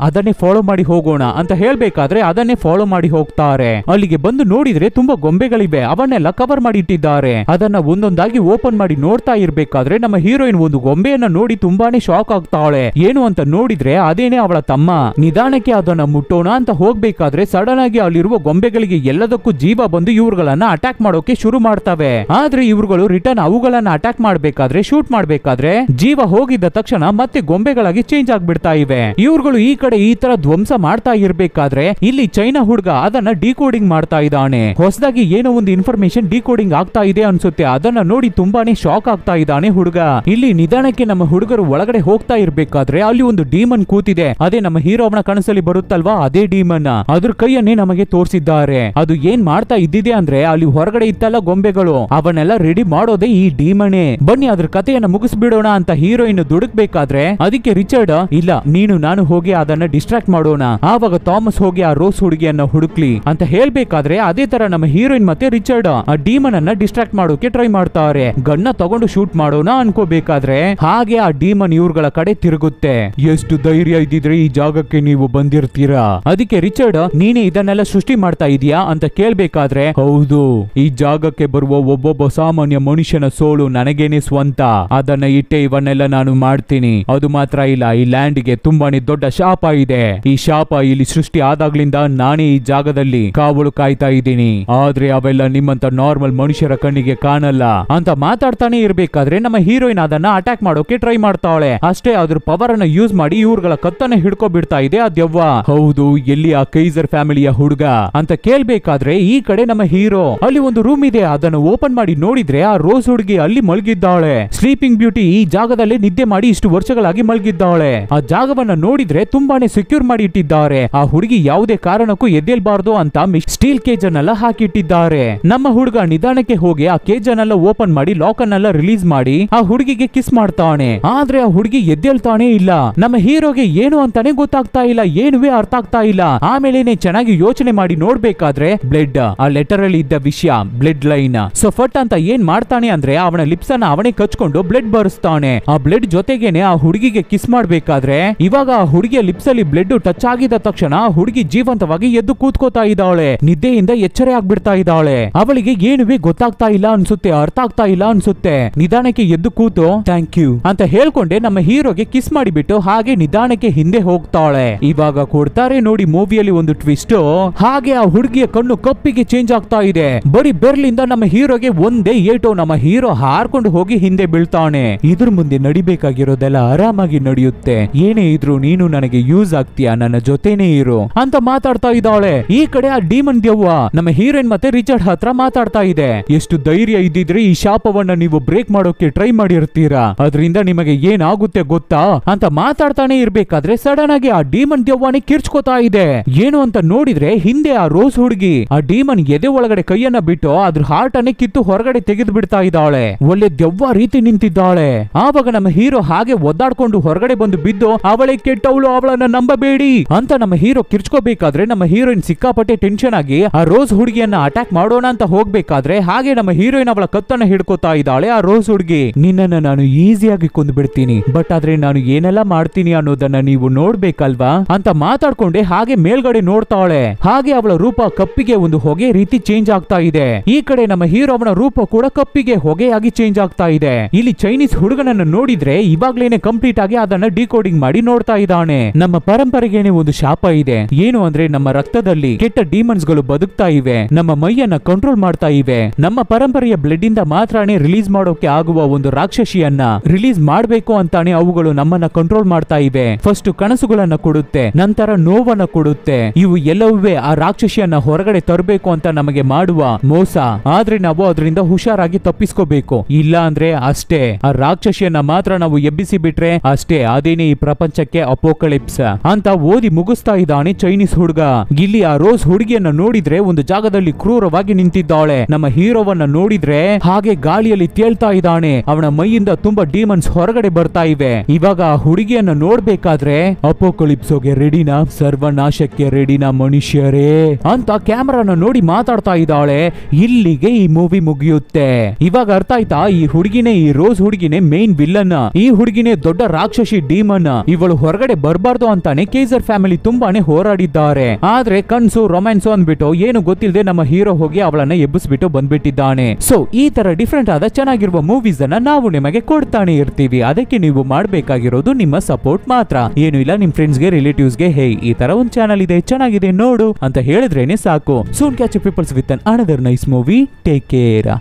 ಅದನ್ನೇ ಫಾಲೋ ಮಾಡಿ ಹೋಗೋಣ ಅಂತ ಹೇಳ್ಬೇಕಾದ್ರೆ ಅದನ್ನೇ ಫಾಲೋ ಮಾಡಿ ಹೋಗ್ತಾರೆ. ಅಲ್ಲಿಗೆ ಬಂದು ನೋಡಿದ್ರೆ ತುಂಬಾ ಗೊಂಬೆಗಳಿವೆ, ಅವನ್ನೆಲ್ಲ ಕವರ್ ಮಾಡಿ ಇಟ್ಟಿದ್ದಾರೆ. ಅದನ್ನ ಒಂದೊಂದಾಗಿ ಓಪನ್ ಮಾಡಿ ನೋಡ್ತಾ ಇರ್ಬೇಕಾದ್ರೆ ನಮ್ಮ ಹೀರೋಯಿನ್ ಒಂದು ಗೊಂಬೆಯನ್ನ ನೋಡಿ ತುಂಬಾನೇ ಶಾಕ್ ಆಗ್ತಾಳೆ. ಏನು ಅಂತ ನೋಡಿದ್ರೆ ಅದೇನೆ ಅವಳ ತಮ್ಮ. ನಿಧಾನಕ್ಕೆ ಅದನ್ನ ಮುಟ್ಟೋಣ ಅಂತ ಹೋಗ್ಬೇಕಾದ್ರೆ ಸಡನ್ ಆಗಿ ಅಲ್ಲಿರುವ ಗೊಂಬೆಗಳಿಗೆ ಎಲ್ಲದಕ್ಕೂ ಜೀವ ಬಂದು ಇವ್ರುಗಳನ್ನ ಅಟ್ಯಾಕ್ ಮಾಡೋಕೆ ಶುರು ಮಾಡ್ತವೆ. ಆದ್ರೆ ಇವ್ರುಗಳು ರಿಟರ್ನ್ ಅವುಗಳನ್ನ ಅಟ್ಯಾಕ್ ಮಾಡ್ಬೇಕಾದ್ರೆ, ಶೂಟ್ ಮಾಡ್ಬೇಕಾದ್ರೆ ಜೀವ ಹೋಗಿದ್ದ ತಕ್ಷಣ ಮತ್ತೆ ಗೊಂಬೆಗಳಾಗಿ ಚೇಂಜ್ ಆಗ್ಬಿಡ್ತಾ ಇವೆ. ಇವ್ರುಗಳು ಈ ಕಡೆ ಈ ತರ ಧ್ವಂಸ ಮಾಡ್ತಾ ಇರ್ಬೇಕಾದ್ರೆ ಇಲ್ಲಿ ಚೈನಾ ಹುಡುಗ ಅದನ್ನ ಡಿಕೋಡಿಂಗ್ ಮಾಡ್ತಾ ಇದ್ದಾನೆ. ಹೊಸದಾಗಿ ಏನೋ ಒಂದು ಇನ್ಫಾರ್ಮೇಶನ್ ಡಿಕೋಡಿಂಗ್ ಆಗ್ತಾ ಇದೆ ಅನ್ಸುತ್ತೆ. ಅದನ್ನ ನೋಡಿ ತುಂಬಾನೇ ಶಾಕ್ ಆಗ್ತಾ ಇದ್ದಾನೆ ಹುಡುಗ. ಇಲ್ಲಿ ನಿಧಾನಕ್ಕೆ ನಮ್ಮ ಹುಡುಗರು ಒಳಗಡೆ ಹೋಗ್ತಾ ಇರ್ಬೇಕಾದ್ರೆ ಅಲ್ಲಿ ಒಂದು ಡೀಮನ್ ಕೂತಿದೆ. ಅದೇ ನಮ್ಮ ಹೀರೋ ಅವನ ಕನಸಲ್ಲಿ ಬರುತ್ತಲ್ವಾ, ಅದೇ ಡೀಮನ್. ಅದ್ರ ಕೈಯನ್ನೇ ನಮಗೆ ತೋರಿಸಿದ್ದಾರೆ. ಅದು ಏನ್ ಮಾಡ್ತಾ ಇದ್ದಿದೆ ಅಂದ್ರೆ ಅಲ್ಲಿ ಹೊರಗಡೆ ಇತ್ತಲ್ಲ ಗೊಂಬೆಗಳು, ಅವನ್ನೆಲ್ಲ ರೆಡಿ ಮಾಡೋದೇ ಈ ಡೀಮನೇ. ಬನ್ನಿ ಅದ್ರ ಕಥೆಯನ್ನ ಮುಗಿಸ್ಬಿಡೋಣ ಅಂತ ಹೀರೋಯಿನ್ ದುಡುಕ್ಬೇಕಾದ್ರೆ ಅದಕ್ಕೆ ರಿಚರ್ಡ್, ಇಲ್ಲ ನೀನು ನಾನು ಹೋಗಿ ಅದನ್ನ ಡಿಸ್ಟ್ರಾಕ್ಟ್ ಮಾಡೋಣ, ಆವಾಗ ಥಾಮಸ್ ಹೋಗಿ ಆ ರೋಸ್ ಹುಡುಗಿಯನ್ನ ಹುಡುಕ್ಲಿ ಅಂತ ಹೇಳ್ಬೇಕಾದ್ರೆ ಅದೇ ತರ ನಮ್ಮ ಹೀರೋಯಿನ್ ಮತ್ತೆ ರಿಚರ್ಡ್ ಆ ಡೀಮನ್ ಅನ್ನ ಡಿಸ್ಟ್ರಾಕ್ಟ್ ಮಾಡೋಕೆ ಟ್ರೈ ಮಾಡ್ತಾರೆ. ಗನ್ನ ತಗೊಂಡು ಶೂಟ್ ಮಾಡೋಣ ಅನ್ಕೋಬೇಕಾದ್ರೆ ಹಾಗೆ ಆ ಡೀಮನ್ ಇವ್ರಗಳ ಕಡೆ ತಿರುಗುತ್ತೆ. ಎಷ್ಟು ಧೈರ್ಯ ಇದ್ದಿದ್ರೆ ಈ ಜಾಗಕ್ಕೆ ನೀವು ಬಂದಿರ್ತೀರಾ? ಅದಕ್ಕೆ ರಿಚರ್ಡ್, ನೀನೇ ಇದನ್ನೆಲ್ಲ ಸೃಷ್ಟಿ ಮಾಡ್ತಾ ಇದೀಯಾ ಅಂತ ಕೇಳ್ಬೇಕಾದ್ರೆ, ಹೌದು, ಈ ಜಾಗಕ್ಕೆ ಬರುವ ಒಬ್ಬೊಬ್ಬ ಸಾಮಾನ್ಯ ಮನುಷ್ಯನ ಸೋಲು ನನಗೇನೆ ಸ್ವಂತ. ಅದನ್ನ ಇಟ್ಟೆ ಇವನ್ನೆಲ್ಲ ನಾನು ಮಾಡ್ತೀನಿ. ಅದು ಮಾತ್ರ ಇಲ್ಲ, ಈ ಲ್ಯಾಂಡ್ ಗೆ ತುಂಬಾನೇ ದೊಡ್ಡ ಶಾಪ ಇದೆ. ಈ ಶಾಪ ಇಲ್ಲಿ ಸೃಷ್ಟಿ ಆದಾಗ್ಲಿಂದ ನಾನೇ ಈ ಜಾಗದಲ್ಲಿ ಕಾವಲು ಕಾಯ್ತಾ ಇದ್ದೀನಿ. ಆದ್ರೆ ಅವೆಲ್ಲ ನಿಮ್ಮಂತ ನಾರ್ಮಲ್ ಮನುಷ್ಯರ ಕಣ್ಣಿಗೆ ಕಾಣಲ್ಲ ಅಂತ ಮಾತಾಡ್ತಾನೆ ಇರ್ಬೇಕಾದ್ರೆ ನಮ್ಮ ಹೀರೋಯಿನ್ ಅದನ್ನ ಅಟ್ಯಾಕ್ ಮಾಡೋಕೆ ಟ್ರೈ ಮಾಡ್ತಾಳೆ. ಅಷ್ಟೇ ಅದ್ರ ಪವರ್ ಅನ್ನ ಯೂಸ್ ಮಾಡಿ ಇವ್ರಗಳ ಕತ್ತನ್ನ ಹಿಡ್ಕೊ ಬಿಡ್ತಾ ಇದೆ ಆ ದೆವ್ವ. ಹೌದು, ಎಲ್ಲಿ ಆ ಕೈಸರ್ ಫ್ಯಾಮಿಲಿಯ ಹುಡುಗ ಅಂತ ಕೇಳ್ಬೇಕಾದ್ರೆ ಈ ಕಡೆ ನಮ್ಮ ಹೀರೋ ಅಲ್ಲಿ ಒಂದು ರೂಮ್ ಇದೆ, ಅದನ್ನು ಓಪನ್ ಮಾಡಿ ನೋಡಿದ್ರೆ ಆ ರೋಸ್ ಹುಡುಗಿ ಅಲ್ಲಿ ಮಲಗಿದ್ದಾಳೆ. ಸ್ಲೀಪಿಂಗ್ ಬ್ಯೂಟಿ ಈ ಜಾಗದಲ್ಲೇ ನಿದ್ದೆ ಮಾಡಿ ಇಷ್ಟು ವರ್ಷಗಳಾಗಿ ಮಲಗಿದ್ದಾಳೆ. ಆ ಜಾಗವನ್ನ ನೋಡಿದ್ರೆ ತುಂಬಾನೇ ಸೆಕ್ಯೂರ್ ಮಾಡಿ ಇಟ್ಟಿದ್ದಾರೆ. ಆ ಹುಡುಗಿ ಯಾವುದೇ ಕಾರಣಕ್ಕೂ ಎದ್ದೇಲ್ಬಾರ್ದು ಅಂತ ಸ್ಟೀಲ್ ಕೇಜ್ ಅನ್ನೆಲ್ಲ ಹಾಕಿಟ್ಟಿದ್ದಾರೆ. ನಮ್ಮ ಹುಡುಗ ನಿಧಾನಕ್ಕೆ ಹೋಗಿ ಆ ಕೇಜ್ ಅನ್ನೆಲ್ಲ ಓಪನ್ ಮಾಡಿ ಲಾಕ್ ಅನ್ನೆಲ್ಲ ರಿಲೀಸ್ ಮಾಡಿ ಆ ಹುಡುಗಿಗೆ ಕಿಸ್ ಮಾಡ್ತಾನೆ. ಆದ್ರೆ ಆ ಹುಡುಗಿ ಎದ್ದೇಳ್ತಾನೆ ಇಲ್ಲ. ನಮ್ಮ ಹೀರೋಗೆ ಏನು ಅಂತಾನೆ ಗೊತ್ತಾಗ್ತಾ ಇಲ್ಲ, ಏನುವೇ ಅರ್ಥ ಆಗ್ತಾ ಇಲ್ಲ. ಆಮೇಲೆನೆ ಚೆನ್ನಾಗಿ ಯೋಚನೆ ಮಾಡಿ ನೋಡ್ಬೇಕಾದ್ರೆ ಬ್ಲಡ್, ಆ ಲೆಟರ್ ಅಲ್ಲಿ ಇದ್ದ ವಿಷಯ ಬ್ಲಡ್ ಲೈನ್. ಸೊ ಫಟ್ ಅಂತ ಏನ್ ಮಾಡ್ತಾನೆ ಅಂದ್ರೆ ಅವನ ಲಿಪ್ಸ್ ಅನ್ನ ಅವನೇ ಕಚ್ಕೊಂಡು ಬ್ಲಡ್ ಬರೆಸ್ತಾನೆ. ಆ ಬ್ಲಡ್ ಜೊತೆಗೇನೆ ಆ ಹುಡುಗಿಗೆ ಕಿಸ್ ಮಾಡ್ಬೇಕಾದ್ರೆ ಇವಾಗ ಆ ಹುಡುಗಿಯ ಲಿಪ್ಸ್ ಅಲ್ಲಿ ಬ್ಲಡ್ ಟಚ್ ಆಗಿದ ತಕ್ಷಣ ಆ ಹುಡುಗಿ ಜೀವಂತವಾಗಿ ಎದ್ದು ಕೂತ್ಕೋತಾ ಇದ್ದಾಳೆ. ನಿದ್ದೆಯಿಂದ ಎಚ್ಚರ ಆಗ್ಬಿಡ್ತಾ ಇದ್ದಾಳೆ. ಅವಳಿಗೆ ಏನುವೇ ಗೊತ್ತಾಗ್ತಾ ಇಲ್ಲ ಅನ್ಸುತ್ತೆ, ಅರ್ಥ ಆಗ್ತಾ ಇಲ್ಲ ಅನ್ಸುತ್ತೆ. ನಿಧಾನಕ್ಕೆ ಎದ್ದು ಕೂತು ಥ್ಯಾಂಕ್ ಯು ಅಂತ ಹೇಳ್ಕೊಂಡೆ ನಮ್ಮ ಹೀರೋಗೆ ಕಿಸ್ ಮಾಡಿಬಿಟ್ಟು ಹಾಗೆ ನಿಧಾನಕ್ಕೆ ಹಿಂದೆ ಹೋಗ್ತಾಳೆ. ಇವಾಗ ಕೊಡ್ತಾರೆ ನೋಡಿ ಮೂವಿಯಲ್ಲಿ ಒಂದು ಟ್ವಿಸ್ಟ್. ಹಾಗೆ ಆ ಹುಡುಗಿಯ ಕಣ್ಣು ಕಪ್ಪಿಗೆ ಚೇಂಜ್ ಆಗ್ತಾ ಇದೆ. ಬರೀ ಬೆರ್ಲಿಂದ ನಮ್ಮ ಹೀರೋಗೆ ಒಂದೇ ಏಟು. ನಮ್ಮ ಹೀರೋ ಹಾರ್ಕೊಂಡು ಹೋಗಿ ಹಿಂದೆ ಬೀಳ್ತಾನೆ. ಇದ್ರ ಮುಂದೆ ನಡಿಬೇಕಾಗಿರೋದೆಲ್ಲ ಆರಾಮಾಗಿ ನಡೆಯುತ್ತೆ. ಏನೇ ಇದ್ರು ನೀನು ನನಗೆ ಯೂಸ್ ಆಗ್ತೀಯಾ, ನನ್ನ ಜೊತೆನೇ ಇರು ಅಂತ ಮಾತಾಡ್ತಾ ಇದ್ದಾಳೆ. ಈ ಕಡೆ ಆ ಡೀಮನ್ ದೆವ್ವ ನಮ್ಮ ಹೀರೋಯಿನ್ ಮತ್ತೆ ರಿಚರ್ಡ್ ಹತ್ರ ಮಾತಾಡ್ತಾ ಇದೆ. ಎಷ್ಟು ಧೈರ್ಯ ಇದ್ದಿದ್ರೆ ಈ ಶಾಪವನ್ನ ನೀವು ಬ್ರೇಕ್ ಮಾಡೋಕೆ ಟ್ರೈ ಮಾಡಿರ್ತೀರಾ, ಅದರಿಂದ ನಿಮಗೆ ಏನಾಗುತ್ತೆ ಗೊತ್ತಾ ಅಂತ ಮಾತಾಡ್ತಾನೆ ಇರ್ಬೇಕಾದ್ರೆ ಸಡನ್ ಆಗಿ ಆ ಡೀಮನ್ ದೆವ್ವನೇ ಕಿರ್ಚ್ಕೋತಾ ಇದೆ. ಏನು ಅಂತ ನೋಡಿದ್ರೆ ಹಿಂದೆ ಆ ರೋಸ್ ಹುಡುಗಿ ಆ ಡೀಮನ್ ಎದೆ ಒಳಗಡೆ ಕೈಯನ್ನ ಬಿಟ್ಟು ಅದ್ರ ಹಾರ್ಟ್ ಅನ್ನೇ ಕಿತ್ತು ಹೊರಗಡೆ ತೆಗೆದು ಬಿಡ್ತಾ ಇದ್ದಾಳೆ. ಒಳ್ಳೆ ದೆವ್ವ ರೀತಿ ನಿಂತಿದ್ದಾಳೆ. ಆವಾಗ ನಮ್ಮ ಹೀರೋ ಹಾಗೆ ಒದ್ದಾಡ್ಕೊಂಡು ಹೊರಗಡೆ ಬಂದು ಬಿದ್ದು ಅವಳೆ ಕೆಟ್ಟವಳು, ಅವಳನ್ನ ನಂಬಬೇಡಿ ಅಂತ ನಮ್ಮ ಹೀರೋ ಕಿರ್ಚ್ಕೋಬೇಕಾದ್ರೆ ನಮ್ಮ ಹೀರೋಯಿನ್ ಸಿಕ್ಕಾಪಟ್ಟೆ ಟೆನ್ಷನ್ ಆಗಿ ಆ ರೋಸ್ ಹುಡುಗಿಯನ್ನ ಅಟ್ಯಾಕ್ ಮಾಡೋಣ ಅಂತ ಹೋಗ್ಬೇಕಾದ್ರೆ ಹಾಗೆ ನಮ್ಮ ಹೀರೋಯಿನ್ ಅವಳ ಕತ್ತನ್ನ ಹಿಡ್ಕೋತಾ ಇದ್ದಾಳೆ. ಆ ರೋಸ್ ಹುಡುಗಿ, ನಿನ್ನನ್ನ ನಾನು ಈಸಿಯಾಗಿ ಕೊಂದು ಬಿಡ್ತೀನಿ, ಬಟ್ ಆದ್ರೆ ನಾನು ಏನೆಲ್ಲ ಮಾಡ್ತೀನಿ ಅನ್ನೋದನ್ನ ನೀವು ನೋಡ್ಬೇಕಲ್ವಾ ಅಂತ ಮಾತಾಡ್ಕೊಂಡೆ ಹಾಗೆ ಮೇಲ್ಗಡೆ ನೋಡ್ತಾಳೆ. ಹಾಗೆ ಅವಳ ರೂಪ ಕಪ್ಪಿಗೆ ಒಂದು ಹೊಗೆ ರೀತಿ ಚೇಂಜ್ ಆಗ್ತಾ ಇದೆ. ಈ ಕಡೆ ನಮ್ಮ ಹೀರೋ ಅವನ ರೂಪ ಕೂಡ ಕಪ್ಪಿಗೆ ಹೊಗೆಯಾಗಿ ಚೇಂಜ್ ಆಗ್ತಾ ಇದೆ. ಇಲ್ಲಿ ಚೈನೀಸ್ ಹುಡುಗನನ್ನ ನೋಡಿದ್ರೆ ಇವಾಗ್ಲೇನೆ ಕಂಪ್ಲೀಟ್ ಆಗಿ ಅದನ್ನ ಡಿಕೋಡಿಂಗ್ ಮಾಡಿ ನೋಡ್ತಾ ಇದ್ದಾನೆ. ನಮ್ಮ ಪರಂಪರೆಗೇನೆ ಒಂದು ಶಾಪ ಇದೆ. ಏನು ಅಂದ್ರೆ ನಮ್ಮ ರಕ್ತದಲ್ಲಿ ಕೆಟ್ಟ ಡೀಮನ್ಸ್ ಗಳು ಬದುಕ್ತಾ ಇವೆ, ನಮ್ಮ ಮೈಯನ್ನ ಕಂಟ್ರೋಲ್ ಮಾಡ್ತಾ ಇವೆ. ನಮ್ಮ ಪರಂಪರೆಯ ಬ್ಲಡ್ ಇಂದ ಮಾತ್ರನೇ ರಿಲೀಸ್ ಮಾಡೋಕೆ ಆಗುವ ಒಂದು ರಾಕ್ಷಸಿಯನ್ನ ರಿಲೀಸ್ ಮಾಡ್ಬೇಕು ಅಂತಾನೆ ಅವುಗಳು ನಮ್ಮನ್ನ ಕಂಟ್ರೋಲ್ ಮಾಡ್ತಾ ಇವೆ. ಫಸ್ಟ್ ಕನಸುಗಳನ್ನ ಕೊಡುತ್ತೆ, ನಂತರ ನೋವನ್ನ ಕೊಡುತ್ತೆ. ಇವು ಎಲ್ಲವೂ ಆ ರಾಕ್ಷಸಿಯನ್ನ ಹೊರಗಡೆ ತರಬೇಕು ಅಂತ ನಮಗೆ ಮಾಡುವ ಮೋಸ. ಆದ್ರೆ ನಾವು ಅದರಿಂದ ಹುಷಾರಾಗಿ ತಪ್ಪಿಸ್ಕೋಬೇಕು. ಇಲ್ಲ ಅಂದ್ರೆ ಅಷ್ಟೇ, ಆ ರಾಕ್ಷಸಿಯನ್ನ ಮಾತ್ರ ನಾವು ಎಬ್ಬಿಸಿ ಬಿಟ್ರೆ ಅಷ್ಟೇ, ಅದೇನೆ ಈ ಪ್ರಪಂಚಕ್ಕೆ ಅಪೋಕಲಿಪ್ಸ್ ಅಂತ ಓದಿ ಮುಗಿಸ್ತಾ ಇದ್ದಾನೆ ಚೈನೀಸ್ ಹುಡುಗ. ಇಲ್ಲಿ ಆ ರೋಸ್ ಹುಡುಗಿಯನ್ನ ನೋಡಿದ್ರೆ ಒಂದು ಜಾಗದಲ್ಲಿ ಕ್ರೂರವಾಗಿ ನಿಂತಿದ್ದಾಳೆ. ನಮ್ಮ ಹೀರೋವನ್ನ ನೋಡಿದ್ರೆ ಹಾಗೆ ಗಾಳಿಯಲ್ಲಿ ತೇಲ್ತಾ ಇದ್ದಾನೆ. ಅವನ ಮೈಯಿಂದ ತುಂಬಾ ಡೀಮನ್ಸ್ ಹೊರಗಡೆ ಬರ್ತಾ ಇವೆ. ಇವಾಗ ಆ ಹುಡುಗಿಯನ್ನ ನೋಡ್ಬೇಕಾದ್ರೆ ಅಪೋಕಲಿಪ್ಸೋಗೆ ರೆಡಿನಾ, ಸರ್ವನಾಶಕ್ಕೆ ರೆಡಿನಾ ಮನುಷ್ಯರೇ ಅಂತ ಕ್ಯಾಮರಾನ ನೋಡಿ ಮಾತಾಡ್ತಾ ಇದ್ದಾಳೆ. ಇಲ್ಲಿಗೆ ಈ ಮೂವಿ ಮುಗಿಯುತ್ತೆ. ಇವಾಗ ಅರ್ಥ ಆಯ್ತಾ, ಈ ಹುಡುಗಿನೇ, ಈ ರೋಸ್ ಹುಡುಗಿನೇ ಮೇನ್ ವಿಲ್ಲನ್. ಈ ಹುಡುಗಿನೇ ದೊಡ್ಡ ರಾಕ್ಷಸಿ ಡೀಮನ್. ಇವಳು ಹೊರಗಡೆ ಬರಬಾರ್ದು ಅಂತಾನೆ ಕೇಸರ್ ಫ್ಯಾಮಿಲಿ ತುಂಬಾನೇ ಹೋರಾಡಿದ್ದಾರೆ. ಆದ್ರೆ ಕನ್ಸು ರೊಮ್ಯಾನ್ಸು ಅಂದ್ಬಿಟ್ಟು ಏನು ಗೊತ್ತಿಲ್ಲದೆ ನಮ್ಮ ಹೀರೋ ಹೋಗಿ ಅವಳನ್ನ ಎಬ್ಬಿಸ್ಬಿಟ್ಟು ಬಂದ್ಬಿಟ್ಟಿದ್ದಾನೆ. ಸೊ ಈ ತರ ಡಿಫ್ರೆಂಟ್ ಆದ ಚೆನ್ನಾಗಿರುವ ಮೂವೀಸ್ ಅನ್ನ ನಾವು ನಿಮಗೆ ಕೊಡ್ತಾನೆ ಇರ್ತೀವಿ. ಅದಕ್ಕೆ ನೀವು ಮಾಡಬೇಕಾಗಿರೋದು ನಿಮ್ಮ ಸಪೋರ್ಟ್ ಮಾತ್ರ. ಏನು ಇಲ್ಲ, ನಿಮ್ ಫ್ರೆಂಡ್ಸ್ ಗೆ, ರಿಲೇಟಿವ್ಸ್ ಗೆ, ಹೇ ಈ ತರ ಒಂದು ಚಾನಲ್ ಇದೆ, ಚೆನ್ನಾಗಿದೆ ನೋಡು ಅಂತ ಹೇಳಿದ್ರೇನೆ ಸಾಕು. Soon catch people's with an another nice movie. Take care.